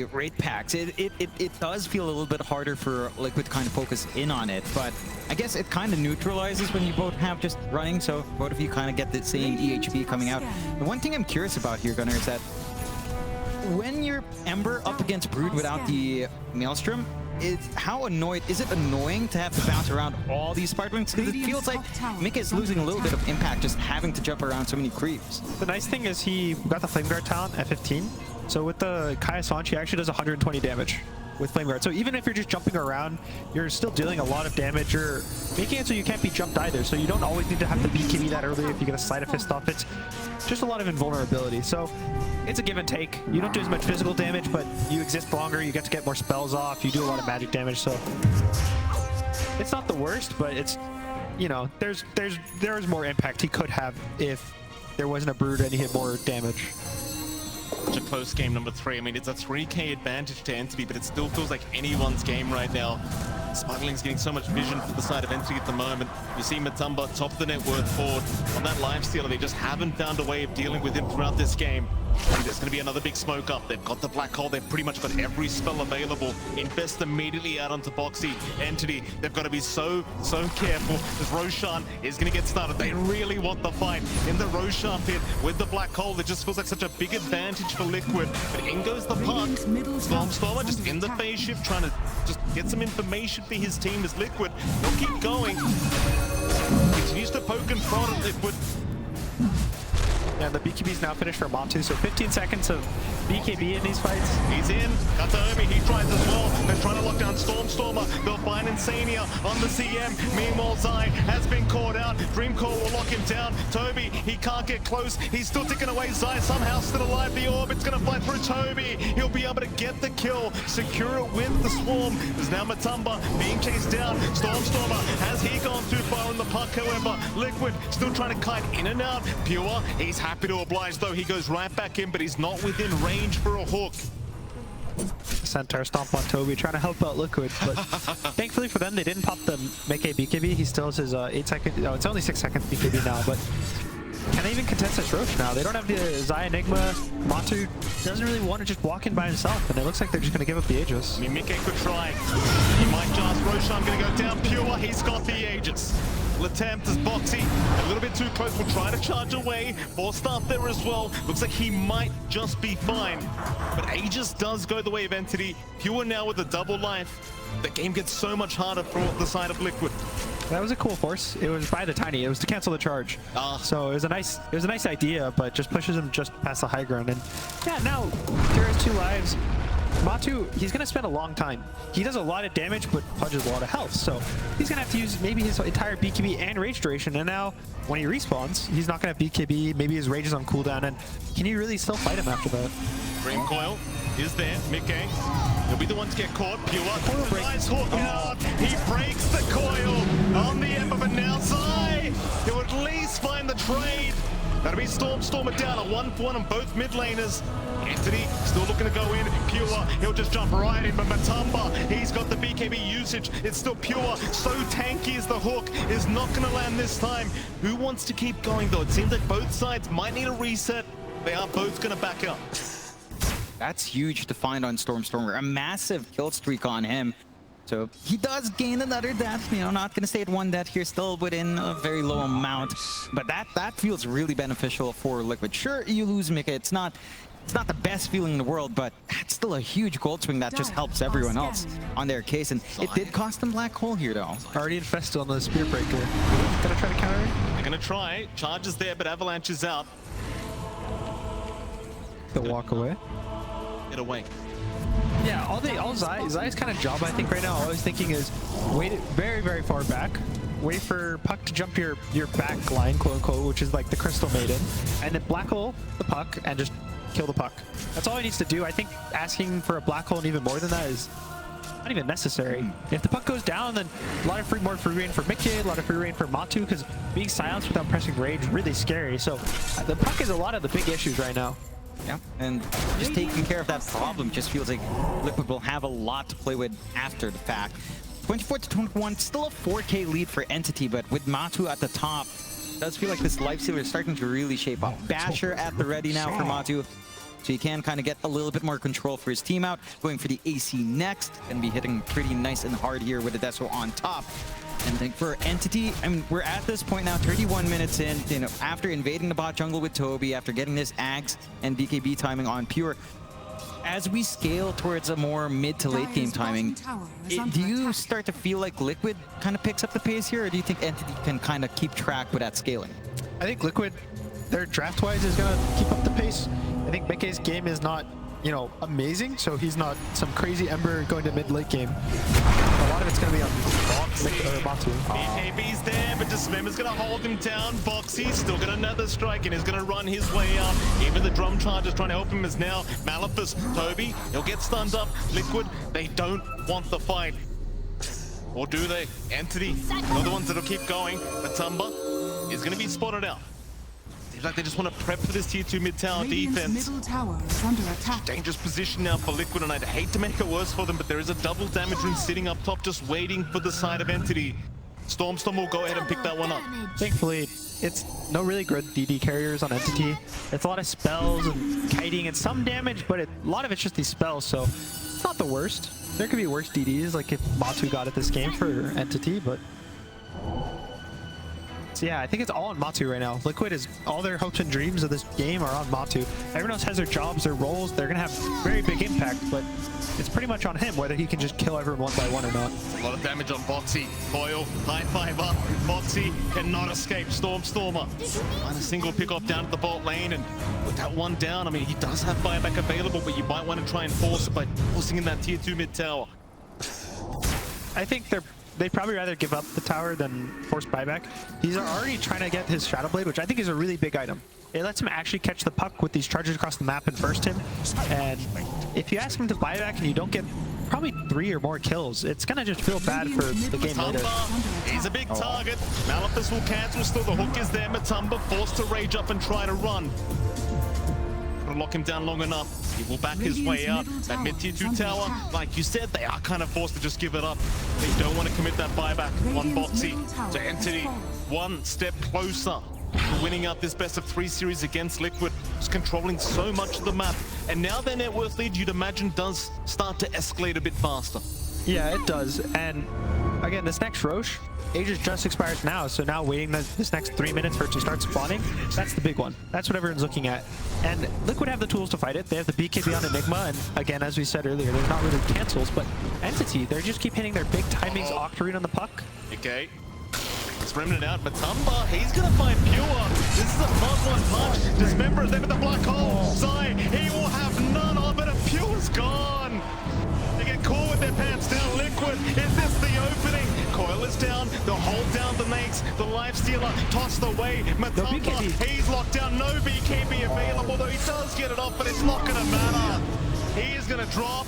Wraith packs, it does feel a little bit harder for Liquid to kind of focus in on it, but I guess it kind of neutralizes when you both have just running, so both of you kind of get the same EHP coming out. The one thing I'm curious about here, Gunnar, is that when you're Ember up against Brood without the Maelstrom, is it annoying to have to bounce around all these Spider Wings? Because it feels like Mika is losing a little bit of impact just having to jump around so many creeps. the nice thing is he got the Flame Guard talent at 15. So with the Kaya Swan, she actually does 120 damage with Flame Guard. So even if you're just jumping around, you're still dealing a lot of damage. You're making it so you can't be jumped either. So you don't always need to have to BKB that early if you get a Sleight of Fist off. It's just a lot of invulnerability. So it's a give and take. You don't do as much physical damage, but you exist longer. You get to get more spells off. You do a lot of magic damage. So it's not the worst, but it's, you know, there's more impact he could have if there wasn't a Brood and he had more damage. Such a close game, number 3. I mean, it's a 3k advantage to Entity, but it still feels like anyone's game right now. Smuggling's getting so much vision for the side of Entity at the moment. You see Matumba, top of the net worth forward on that lifestealer. They just haven't found a way of dealing with him throughout this game. And there's going to be another big smoke up. They've got the black hole. They've pretty much got every spell available. Invest immediately out onto Boxy. Entity, they've got to be so careful as Roshan is going to get started. They really want the fight in the Roshan pit with the black hole. It just feels like such a big advantage for Liquid. But in goes the puck. Stormstormer just in the phase shift, trying to just get some information for his team as Liquid. They'll keep going. Continues to poke and prod at Liquid. Yeah, the BKB's now finished for Matu, so 15 seconds of BKB in these fights. He's in. Kataomi, he tries as well. They're trying to lock down Stormstormer. They'll find Insania on the CM. Meanwhile, Zai has been caught out. Dreamcore will lock him down. Toby, he can't get close. He's still ticking away. Zai somehow still alive. The orb, it's going to fly through Toby. He'll be able to get the kill. Secure it with the swarm. There's now Matumba being chased down. Stormstormer, has he gone too far in the puck, however? Liquid still trying to kite in and out. Pure, he's happy to oblige, though. He goes right back in, but he's not within range for a hook. Centaur stomp on Toby, trying to help out Liquid, but thankfully for them, they didn't pop the Mekkei BKB. He still has his 8 second, no, it's only 6 seconds BKB now, but can they even contest this Roche now? They don't have the Zai Enigma. Matu doesn't really want to just walk in by himself, and it looks like they're just going to give up the Aegis. I mean, Mikkei could try. He might just. Roshan going to go down. Pure, he's got the Aegis. Attempt as Boxy a little bit too close, will try to charge away. Force start there as well. Looks like he might just be fine. But Aegis does go the way of Entity. Pure now with a double life. The game gets so much harder for the side of Liquid. That was a cool force. It was by the Tiny. It was to cancel the charge. So it was a nice idea, but just pushes him just past the high ground. And yeah, now Tira has 2 lives. Matu, he's going to spend a long time. He does a lot of damage, but punches a lot of health. So he's going to have to use maybe his entire BKB and rage duration. And now when he respawns, he's not going to have BKB. Maybe his rage is on cooldown. And can he really still fight him after that? Dream Coil is there. Mikkei, he'll be the one to get caught. Pure, nice hook out. He breaks the coil on the Ember, but now Zai, he'll at least find the trade. That'll be Stormstormer down at 1-for-1 on both mid laners. Entity still looking to go in. Pure, he'll just jump right in, but Matumba, he's got the BKB usage. It's still Pure. So tanky as the hook is not going to land this time. Who wants to keep going, though? It seems like both sides might need a reset. They are both going to back up. That's huge to find on Stormstormer. A massive kill streak on him. So he does gain another death, you know, not going to stay at 1 death here, still within a very low amount. But that feels really beneficial for Liquid. Sure, you lose Mika. It's not the best feeling in the world, but that's still a huge gold swing that just helps everyone else on their case. And it did cost them Black Hole here, though. Already infested on the Spear Breaker. Gonna try to counter it? They're going to try. Charge is there, but Avalanche is out. They'll walk away. Get away. Yeah, all Zai's kind of job, I think, right now, all he's thinking is wait very, very far back, wait for Puck to jump your back line, quote unquote, which is like the Crystal Maiden, and then black hole the Puck and just kill the Puck. That's all he needs to do. I think asking for a black hole and even more than that is not even necessary. If the puck goes down, then a lot of more free reign for Mickey, a lot of free reign for Matu, because being silenced without pressing rage is really scary. So the puck is a lot of the big issues right now. Yeah, and just taking care of that problem just feels like Liquid will have a lot to play with after the fact. 24-21, still a 4K lead for Entity, but with Matu at the top, it does feel like this Lifestealer is starting to really shape up. Basher at the ready now for Matu, so he can kind of get a little bit more control for his team out. Going for the AC next, and be hitting pretty nice and hard here with Adesso on top. And I think for Entity, I mean, we're at this point now, 31 minutes in, you know, after invading the bot jungle with Toby, after getting this Ags and BKB timing on Pure. As we scale towards a more mid to late game timing, do you start to feel like Liquid kind of picks up the pace here, or do you think Entity can kind of keep track with that scaling? I think Liquid, their draft-wise, is going to keep up the pace. I think Mickey's game is not, you know, amazing, so he's not some crazy Ember going to mid-late game. A lot of it's going to be on Matu. BKB's there, but Dismember's going to hold him down. Boxy's still got another strike and is going to run his way out. Even the drum charge is trying to help him as now. Malefus, Toby, he'll get stunned up. Liquid, they don't want the fight. Or do they? Entity, they're the ones that'll keep going. Matumba is going to be spotted out. Seems like they just want to prep for this tier 2 mid-tower defense. Middle tower is under attack. Dangerous position now for Liquid, and I'd hate to make it worse for them, but there is a double damage rune sitting up top just waiting for the side of Entity. Storm will go ahead and pick that one up. Thankfully, it's no really good DD carriers on Entity. It's a lot of spells and kiting and some damage, but a lot of it's just these spells, so it's not the worst. There could be worse DDs, like if Matu got it this game for Entity, but... So yeah, I think it's all on Matu right now. Liquid is, all their hopes and dreams of this game are on Matu. Everyone else has their jobs, their roles. They're going to have very big impact, but it's pretty much on him whether he can just kill everyone one by one or not. A lot of damage on Boxy. Coil, high five up. Boxy cannot escape. Stormer. And a single pick off down to the bot lane, and with that one down, I mean, he does have buyback available, but you might want to try and force it by forcing in that tier 2 mid tower. I think they'd probably rather give up the tower than force buyback. He's already trying to get his Shadow Blade, which I think is a really big item. It lets him actually catch the puck with these charges across the map and burst him. And if you ask him to buyback and you don't get probably 3 or more kills, it's gonna just feel bad for the game later. He's a big target. Malefus will cancel still. The hook is there. Matumba forced to rage up and try to run. Lock him down long enough. He will back his way up. That mid tier 2 tower, like you said, they are kind of forced to just give it up. They don't want to commit that buyback. One Boxy to Entity, one step closer to winning out this best of 3 series against Liquid, just controlling so much of the map. And now their net worth lead, you'd imagine, does start to escalate a bit faster. Yeah, it does. And again, this next Roche, Aegis just expires now, so now waiting this next 3 minutes for it to start spawning, that's the big one. That's what everyone's looking at. And Liquid have the tools to fight it. They have the BKB on Enigma, and again, as we said earlier, there's not really cancels, but Entity, they just keep hitting their big timings Octarine on the puck. Okay. It's Remnant out. Matumba, he's gonna find Pure. This is a +1 punch. Dismember is there with the black hole. Zai, he will have none of it, and Pure's gone. They get caught with their pants down. Liquid, is this the opening? Coil is down, they'll hold down the Nakes, the Lifestealer tossed away. Matumba, he's locked down, no BKB available, though he does get it off, but it's not gonna matter. He is gonna drop.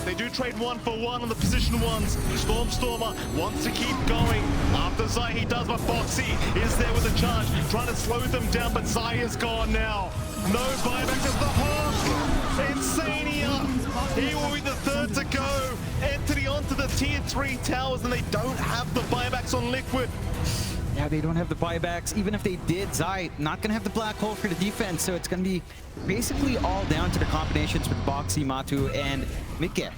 They do trade 1-for-1 on the position ones. Stormer wants to keep going. After Zai, he does, but Boxy is there with a charge, trying to slow them down, but Zai is gone now. No buyback of the Hawk. Insania, he will be the third to go. Entity onto the tier 3 towers, and they don't have the buybacks on Liquid. Yeah, they don't have the buybacks. Even if they did, Zai not going to have the black hole for the defense, so it's going to be basically all down to the combinations with Boxy, Matu, and Mikke.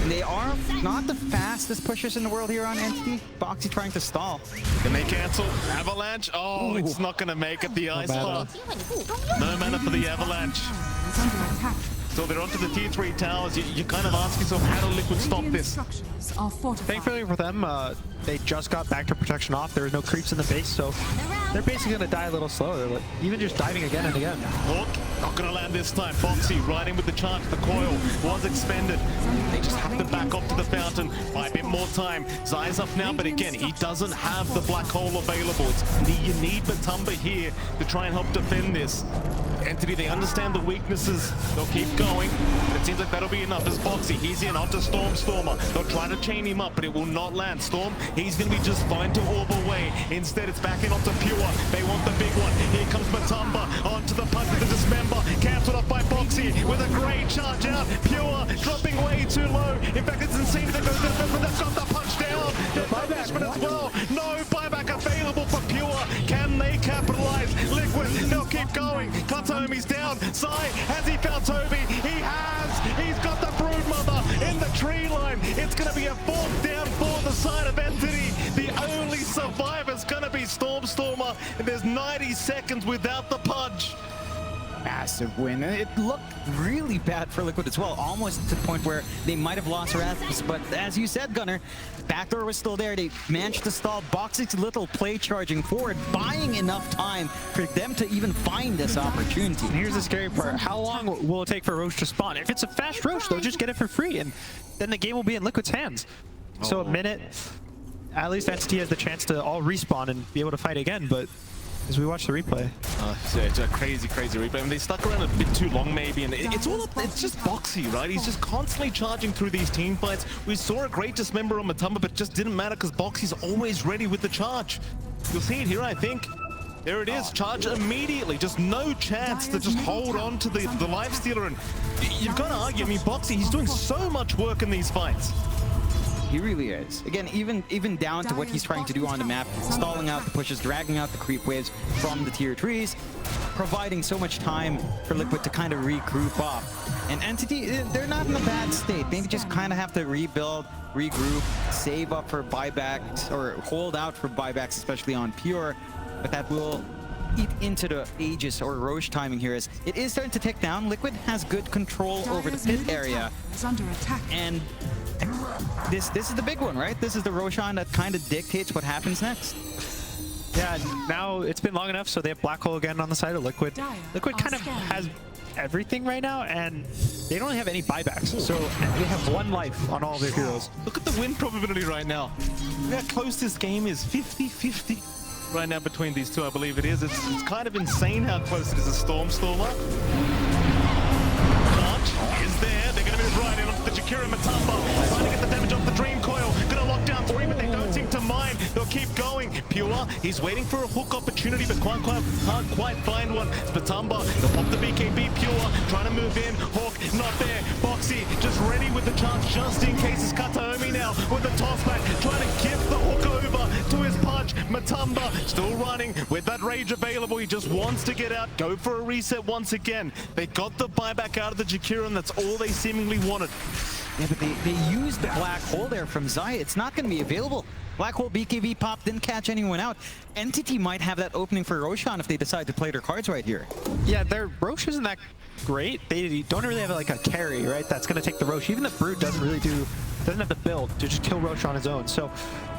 And they are not the fastest pushers in the world here on Entity. Boxy trying to stall. Can they cancel? Avalanche? Oh, it's not going to make it. The Ice Bar. No mana for the Avalanche. So they're onto the tier 3 towers. You kind of ask yourself, how do Liquid stop this? Thankfully for them, they just got back to protection off. There was no creeps in the base, so they're basically going to die a little slower. They're like, even just diving again and again. Hook, not going to land this time. Boxy riding with the charge. The coil was expended. They just have to back off to the fountain. Buy a bit more time. Zai's up now, but again, he doesn't have the black hole available. You need Matumba here to try and help defend this. Entity, they understand the weaknesses. They'll keep going. It seems like that'll be enough as Boxy. He's in onto Stormer. They'll try to chain him up, but it will not land. Storm, he's going to be just fine to orb away. Instead, it's back in onto Pure. They want the big one. Here comes Matumba onto the punch with the Dismember. Cancelled off by Boxy with a great charge out. Pure dropping way too low. In fact, it's insane that goes there, but they've got the punch down. The punishment as well. No buyback available for Pure. Can they capitalize? Liquid, they'll keep going. Katomi's down. Sai, has he found Toby? He has. He's got the Broodmother in the tree line. It's going to be a fourth down for the side of Entity. The only survivor's going to be Stormer, and there's 90 seconds without the punch. Massive win. It looked really bad for Liquid as well, almost to the point where they might have lost Rasmus. But as you said, Gunnar, backdoor was still there. They managed to stall Boxy's little play charging forward, buying enough time for them to even find this opportunity. And here's the scary part. How long will it take for Roche to spawn? If it's a fast Roche, they'll just get it for free, and then the game will be in Liquid's hands. So a minute, at least Entity has the chance to all respawn and be able to fight again, but as we watch the replay. It's a crazy replay. I mean, they stuck around a bit too long maybe, and it's just Boxy, right? He's just constantly charging through these team fights. We saw a great dismember on Matumba, but it just didn't matter because Boxy's always ready with the charge. You'll see it here, I think. There it is, charge immediately. Just no chance to just hold on to the lifestealer. And you've got to argue, I mean, Boxy, he's doing so much work in these fights. He really is. Again, even down to what he's trying to do on the map, stalling out the pushes, dragging out the creep waves from the tier 3s, providing so much time for Liquid to kind of regroup up. And Entity, they're not in a bad state. Maybe just kind of have to rebuild, regroup, save up for buybacks, or hold out for buybacks, especially on Pure. But that will eat into the Aegis or Roche timing here, as it is starting to tick down. Liquid has good control over the pit area. And this is the big one, right? This is the Roshan that kind of dictates what happens next. Yeah, now it's been long enough, so they have Black Hole again on the side of Liquid. Liquid kind of has everything right now, and they don't have any buybacks, so they have one life on all their heroes. Look at the win probability right now. Look how close this game is, 50-50 right now between these two, I believe it is. It's kind of insane how close it is. A Stormer. Charge is there. They're going to move right in onto the Jakira Matumba, trying to get the damage off the Dream Coil. Going to lock down 3, but they don't seem to mind. They'll keep going. Pure, he's waiting for a hook opportunity, but can't quite find one. It's Matumba. They'll pop the BKB. Pure, trying to move in. Hawk, not there. Boxy, just ready with the chance, just in case. It's Kataomi now with the toss back, trying to get the hook over to his punch. Matumba still running with that rage available. He just wants to get out, go for a reset once again. They got the buyback out of the Jakira, and that's all they seemingly wanted. Yeah, but they used the Black Hole there from Zaya. It's not going to be available. Black Hole BKB pop didn't catch anyone out. Entity might have that opening for Roshan if they decide to play their cards right here. Yeah, their Roche isn't that great. They don't really have like a carry, right? That's going to take the Roche. Even the Brood doesn't have the build to just kill Roche on his own. So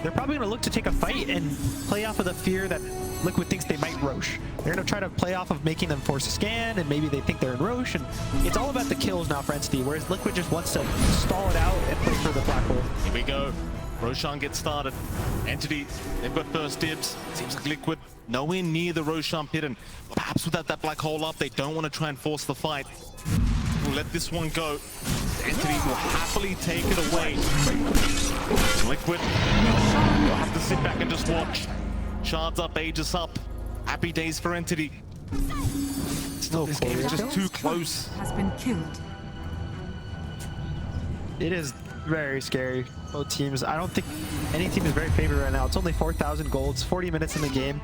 they're probably going to look to take a fight and play off of the fear that Liquid thinks they might Roche. They're going to try to play off of making them force a scan, and maybe they think they're in Roche, and it's all about the kills now for Entity, whereas Liquid just wants to stall it out and play for the Black Hole. Here we go. Roshan gets started. Entity, they've got first dibs. Seems like Liquid nowhere near the Roshan pit, and perhaps without that Black Hole up, they don't want to try and force the fight. We'll let this one go. Entity will happily take it away. Liquid, you'll have to sit back and just watch. Shards up, Aegis up. Happy days for Entity. Still, this game is just too close. Has been killed. It is very scary, both teams. I don't think any team is very favored right now. It's only 4,000 golds, 40 minutes in the game.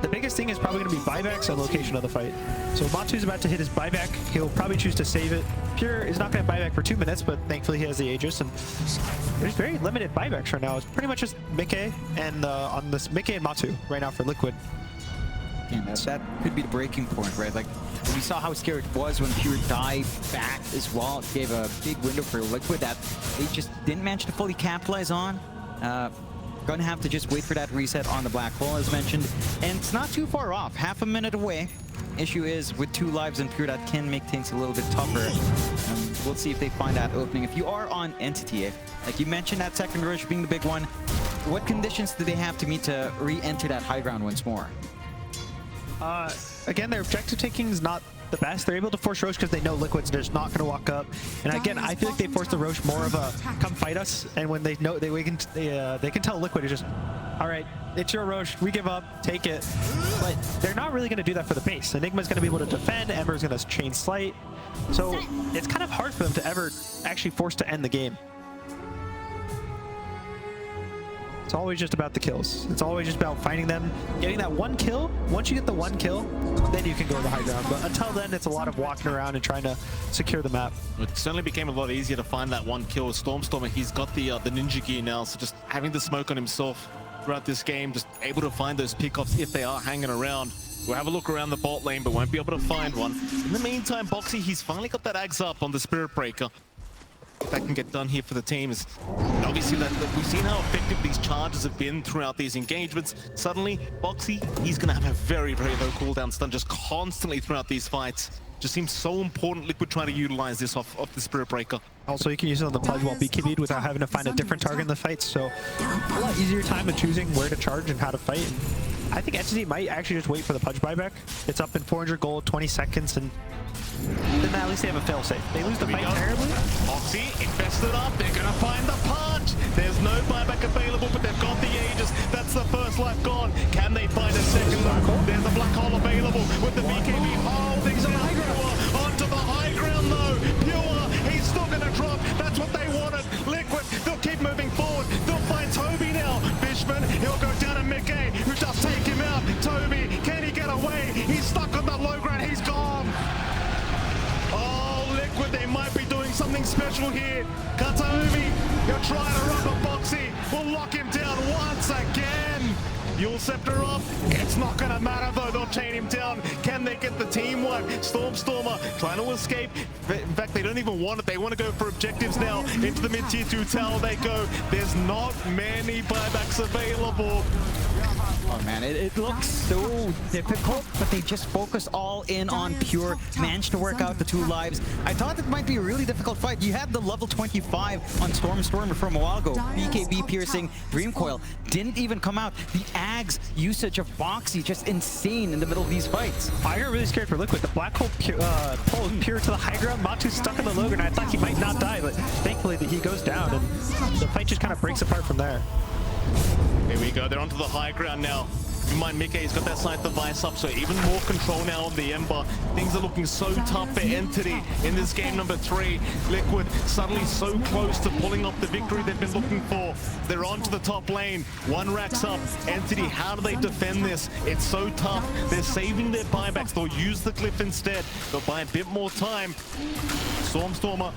The biggest thing is probably going to be buybacks and location of the fight. So Matu's about to hit his buyback. He'll probably choose to save it. Pure is not going to buyback for 2 minutes, but thankfully he has the Aegis, and there's very limited buybacks right now. It's pretty much just Mickey and on this Mickey and Matu right now for Liquid. And that could be the breaking point, right? Like, we saw how scary it was when Pure died back as well. It gave a big window for Liquid that they just didn't manage to fully capitalize on. Gonna have to just wait for that reset on the Black Hole, as mentioned. And it's not too far off, half a minute away. Issue is, with 2 lives in Pure, that can make things a little bit tougher. We'll see if they find that opening. If you are on Entity, like you mentioned, that second rush being the big one, what conditions do they have to meet to re-enter that high ground once more? Again, their objective taking is not the best. They're able to force Roche because they know Liquid's just not going to walk up. And again, I feel like they force the Roche more of a come fight us. And when they know they can tell Liquid is just, all right, it's your Roche. We give up. Take it. But they're not really going to do that for the base. Enigma's going to be able to defend. Ember's going to chain Slight. So it's kind of hard for them to ever actually force to end the game. It's always just about the kills. It's always just about finding them, getting that one kill. Once you get the one kill, then you can go to the high ground. But until then, it's a lot of walking around and trying to secure the map. It certainly became a lot easier to find that one kill. Stormstormer, he's got the ninja gear now, so just having the smoke on himself throughout this game, just able to find those pickoffs if they are hanging around. We'll have a look around the bot lane, but won't be able to find one. In the meantime, BO3, he's finally got that Axe up on the Spirit Breaker. That can get done here for the team is obviously that we've seen how effective these charges have been throughout these engagements. Suddenly, BO3, he's going to have a very, very low cooldown stun just constantly throughout these fights. Just seems so important Liquid trying to utilize this off the Spirit Breaker. Also, you can use it on the Pudge while BKB'd without having to find a different target in the fight, so a lot easier time in choosing where to charge and how to fight. And I think Entity might actually just wait for the Pudge buyback. It's up in 400 gold, 20 seconds, and then at least they have a failsafe. They lose the fight terribly. BO3 invested up, they're gonna find the Pudge. There's no buyback available, but they've got the Aegis. That's the first life gone. Can they find a second one? There's a black hole available with the BKB holding down Pure onto the high ground though. Pure, he's still gonna drop. That's what they wanted. Liquid, they'll keep moving forward. They'll find Toby now. Fishman, he'll go down to Mickey, who just take him out. Toby, can he get away? He's stuck on the low ground, he's gone. Oh, Liquid, they might be doing something special here. Kataomi, he'll try to run a BO3. We'll lock him down once again. Yule Scepter off. It's not going to matter though. They'll chain him down. Can they get the team wipe? Stormstormer trying to escape. In fact, they don't even want it. They want to go for objectives now. Into the mid-tier 2 tower they go. There's not many buybacks available. Oh man, it looks so difficult, but they just focus all in on Pure, managed to work out the 2 lives. I thought it might be a really difficult fight. You had the level 25 on Stormstormer from a while ago. BKB piercing, Dream Coil didn't even come out. The Ags usage of BO3 just insane in the middle of these fights. I got really scared for Liquid. The black hole pulls Pure to the high ground. Matu's stuck in the low ground. I thought he might not die, but thankfully he goes down, and the fight just kind of breaks apart from there. Here we go, they're onto the high ground now. Keep in mind, Mickey's got that side device up, so even more control now on the Ember. Things are looking so tough for Entity in this game number 3. Liquid suddenly so close to pulling off the victory they've been looking for. They're onto the top lane. 1 racks up. Entity, how do they defend this? It's so tough. They're saving their buybacks. They'll use the cliff instead. They'll buy a bit more time. Stormstormer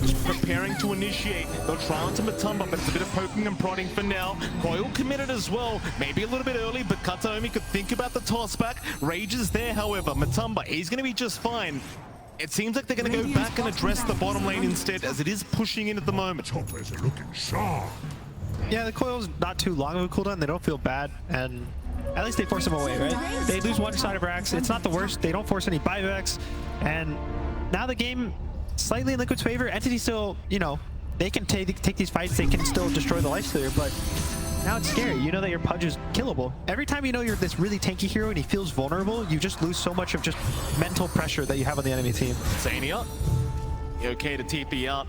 just preparing to initiate. They'll try onto Matumba, but it's a bit of poking and prodding for now. Coil committed as well. Maybe a little bit early, but Kataomi could think about the toss back. Rage is there, however. Matumba, he's going to be just fine. It seems like they're going to go back and address the bottom lane instead, as it is pushing in at the moment. Toppers are looking sharp. Yeah, the Coil's not too long of a cooldown. They don't feel bad, and at least they force them away, right? They lose one side of racks. It's not the worst. They don't force any buybacks, and now the game slightly in Liquid's favor. Entity still, you know, they can take these fights. They can still destroy the life stealer, but now it's scary. You know that your Pudge is killable. Every time you know you're this really tanky hero and he feels vulnerable, you just lose so much of just mental pressure that you have on the enemy team. Zania, okay to TP out.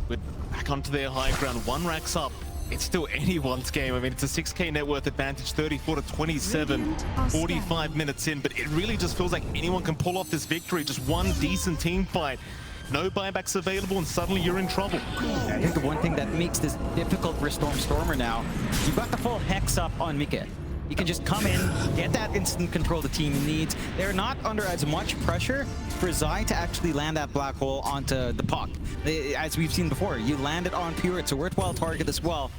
But back onto their high ground. 1 racks up. It's still anyone's game. I mean, it's a 6k net worth advantage, 34 to 27, 45 minutes in, but it really just feels like anyone can pull off this victory. Just one decent team fight. No buybacks available, and suddenly you're in trouble. I think the one thing that makes this difficult for Stormstormer now, you've got the full Hex up on Mika. You can just come in, get that instant control the team needs. They're not under as much pressure for Zai to actually land that black hole onto the puck. As we've seen before, you land it on Pure, it's a worthwhile target as well.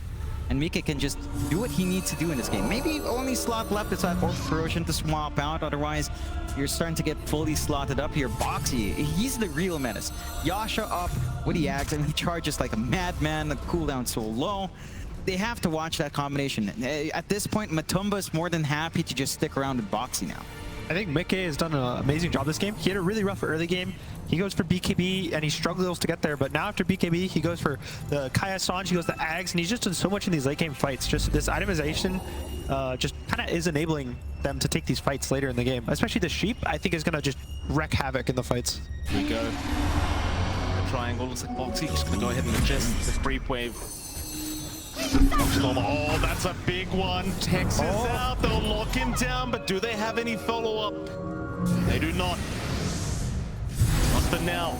And Mika can just do what he needs to do in this game. Maybe only slot left is that Orb Corrosion to swap out. Otherwise, you're starting to get fully slotted up here. BO3, he's the real menace. Yasha up with the Axe, and he charges like a madman. The cooldown so low. They have to watch that combination. At this point, Matumba is more than happy to just stick around with BO3 now. I think Mickey has done an amazing job this game. He had a really rough early game. He goes for BKB and he struggles to get there, but now after BKB, he goes for the Kaya Sanj, he goes to Ags, and he's just done so much in these late game fights. Just this itemization just kind of is enabling them to take these fights later in the game. Especially the Sheep, I think is going to just wreck havoc in the fights. Here we go. The triangle looks like Boxy just gonna go ahead and adjust the creep wave. Oh, that's a big one. Tex is out. They'll lock him down, but do they have any follow-up? They do not. Not for now.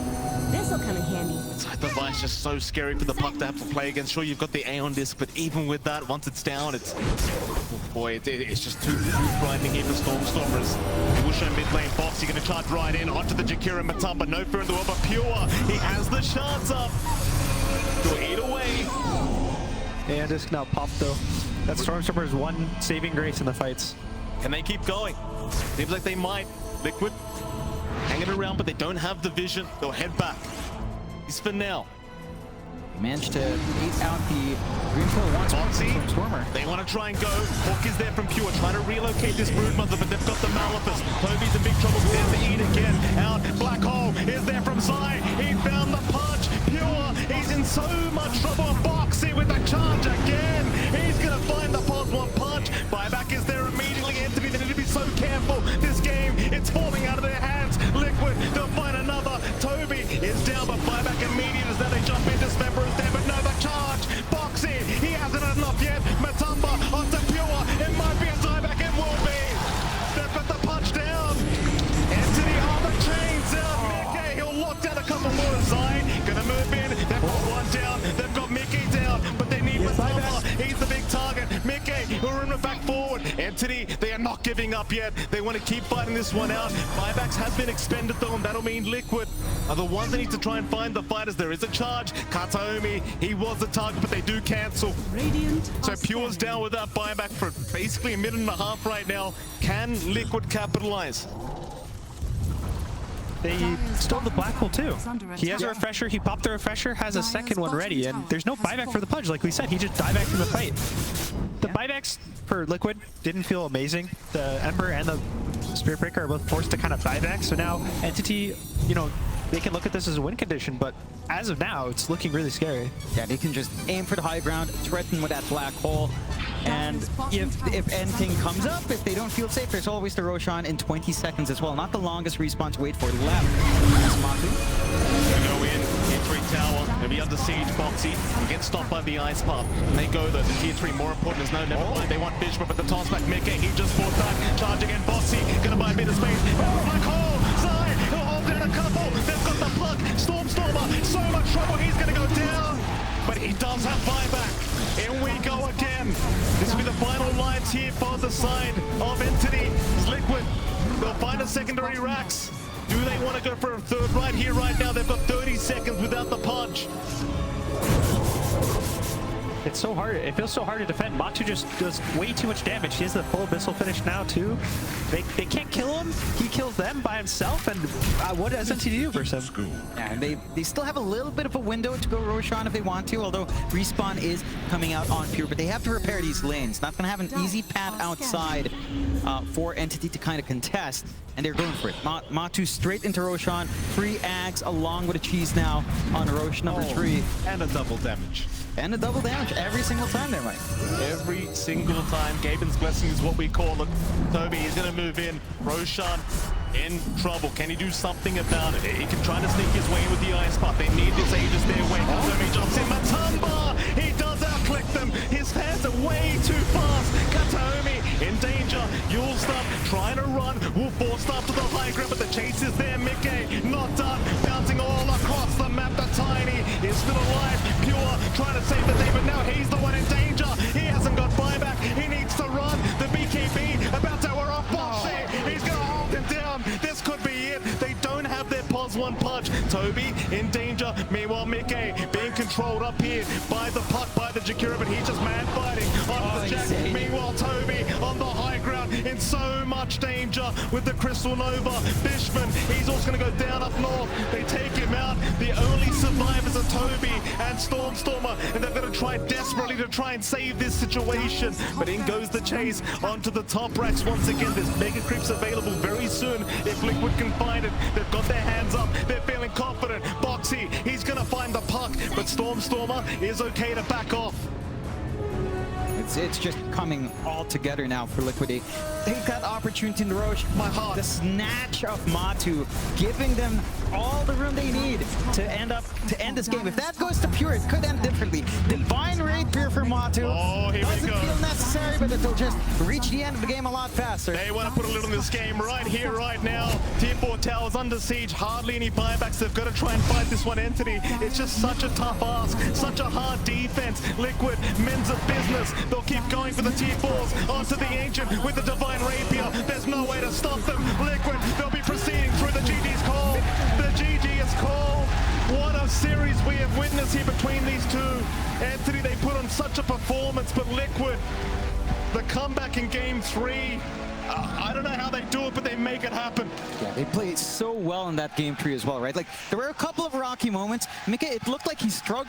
This'll come in handy. Inside the Vice, just so scary for the Puck to have to play against. Sure, you've got the Aeon disc, but even with that, once it's down, it's... Oh boy, it's just too grinding here for Stormstormers. Wusha mid lane, Boxy gonna charge right in onto the Jakira Matumba. No fear in the world, but Pure. He has the shards up. Go eat away. And disc now popped though. That Stormstormer's one saving grace in the fights. Can they keep going? Seems like they might. Liquid hanging around, but they don't have the vision. They'll head back. He's for now. Managed to bait out the green pill once more from Stormer. They want to try and go. Hawk is there from Pure, trying to relocate this Broodmother, but they've got the Maleficent. Toby's in big trouble. There's the Eat again. Out. Black Hole is there from Zai. He found the punch. Pure, he's in so much trouble. Boxy with the charge again. He's going to find the pause one punch. Buyback is there immediately. Entity, they need to be so careful. This game, it's falling out of their hands. Liquid, they'll find another. Toby is down, but buyback immediate as then they jump in. Dismember is there, but no, the charge. Boxy, he hasn't had enough yet. Matumba onto Pure. It might be a dieback, it will be. They've got the punch down. Entity on the chains out. Mickey, he'll lock down a couple more. Zai gonna move in. They've got one down. They've got Mickey down, but they need Matumba. He's the big target. Mickey, who are in the back forward. Entity, they are not giving up yet. They want to keep fighting this one out. Buybacks has been expended though, and that'll mean Liquid are the ones that need to try and find the fighters. There is a charge. Kataomi, he was the target, but they do cancel. So Pure's down with that buyback for basically a minute and a half right now. Can Liquid capitalize? They stole the Black Hole too. He has a refresher, he popped the refresher, has a second one ready, and there's no buyback for the Pudge. Like we said, he just died back from the fight. The buybacks for Liquid didn't feel amazing. The Ember and the Spirit Breaker are both forced to kind of buyback, so now Entity, you know, they can look at this as a win condition, but as of now, it's looking really scary. Yeah, they can just aim for the high ground, threaten with that Black Hole, and if anything comes up, if they don't feel safe, there's always the Roshan in 20 seconds as well. Not the longest respawn to wait for. Left. Gonna go in, tier 3 tower, gonna be under siege. Boxy will get stopped by the ice path. And they go though, the tier 3 more important is no, never mind. They want Bishop, but the toss back Mickey, he just fought back. Charge again, Boxy, gonna buy a bit of space. Black Hole, Zai, he'll hold down a couple. They've got the plug, Stormstormer, so much trouble, he's gonna go down. But he does have buyback. In we go again. This will be the final lines here for the side of Entity. It's Liquid. They'll find a secondary Rax. Do they want to go for a third right here, right now? They've got 30 seconds without the punch. It's so hard. It feels so hard to defend. Matu just does way too much damage. He has the full Abyssal finish now too. They can't kill him. He kills them by himself. And what does NTD do versus him? Yeah, and they still have a little bit of a window to go Roshan if they want to, although respawn is coming out on Pure, but they have to repair these lanes. Not going to have an easy path outside for Entity to kind of contest, and they're going for it. Matu straight into Roshan, 3 Ags along with a cheese now on Rosh number 3. And a double damage. And a double damage every single time there, Mike. Every single time. Gaben's blessing is what we call it. Toby is going to move in. Roshan in trouble. Can he do something about it? He can try to sneak his way with the ice path. They need this Aegis their way. Toby jumps in. Matumba! He does outclick them. His hands are way too fast. Kataomi in danger. You'll stop trying to run. Will force up to the high ground, but the chase is there. Mickey not done. Bouncing all across the map. The Tiny is still alive. Pure trying to save the day, but now he's the one in danger. He hasn't got buyback. He needs to run. The BKB about to wear off Boxy. He's going to hold him down. This could be it. They don't have their pause one punch. Toby in danger. Meanwhile, Mickey being controlled up here by the puck, by the Jakira, but he's just man fighting on the Jack. Meanwhile, Toby on the high ground in so much danger with the Crystal Nova. Bishman, he's also going to go down up north. They take him out. The only survivors are Toby and Stormstormer, and they're going to try desperately to try and save this situation. But in goes the chase onto the top racks once again. There's mega creeps available very soon if Liquid can find it. They've got their hands up. They're feeling confident. Boxy, he's going to find the puck, but Stormstormer is okay to back off. It's just coming all together now for Liquid. Take that opportunity in the Roche. The snatch of Matu, giving them all the room they need to end this game. If that goes to Pure, it could end differently. Divine Rapier for Matu. Oh, here we Doesn't go. feel necessary, but it'll just reach the end of the game a lot faster. They want to put a lid on this game right here, right now. Tier 4 towers under siege, hardly any buybacks. They've got to try and fight this one Entity. It's just such a tough ask, such a hard defense. Liquid, men's of business. They'll keep going for the Tier 4s onto the Ancient with the Divine Rapier. There's no way to stop them. Liquid, they'll be proceeding through the GG's call. The GG is called. What a series we have witnessed here between these two. Entity, they put on such a performance, but Liquid, the comeback in game 3, I don't know how they do it, but they make it happen. Yeah, they played so well in that game 3 as well, right? Like, there were a couple of rocky moments. Mika, it looked like he struggled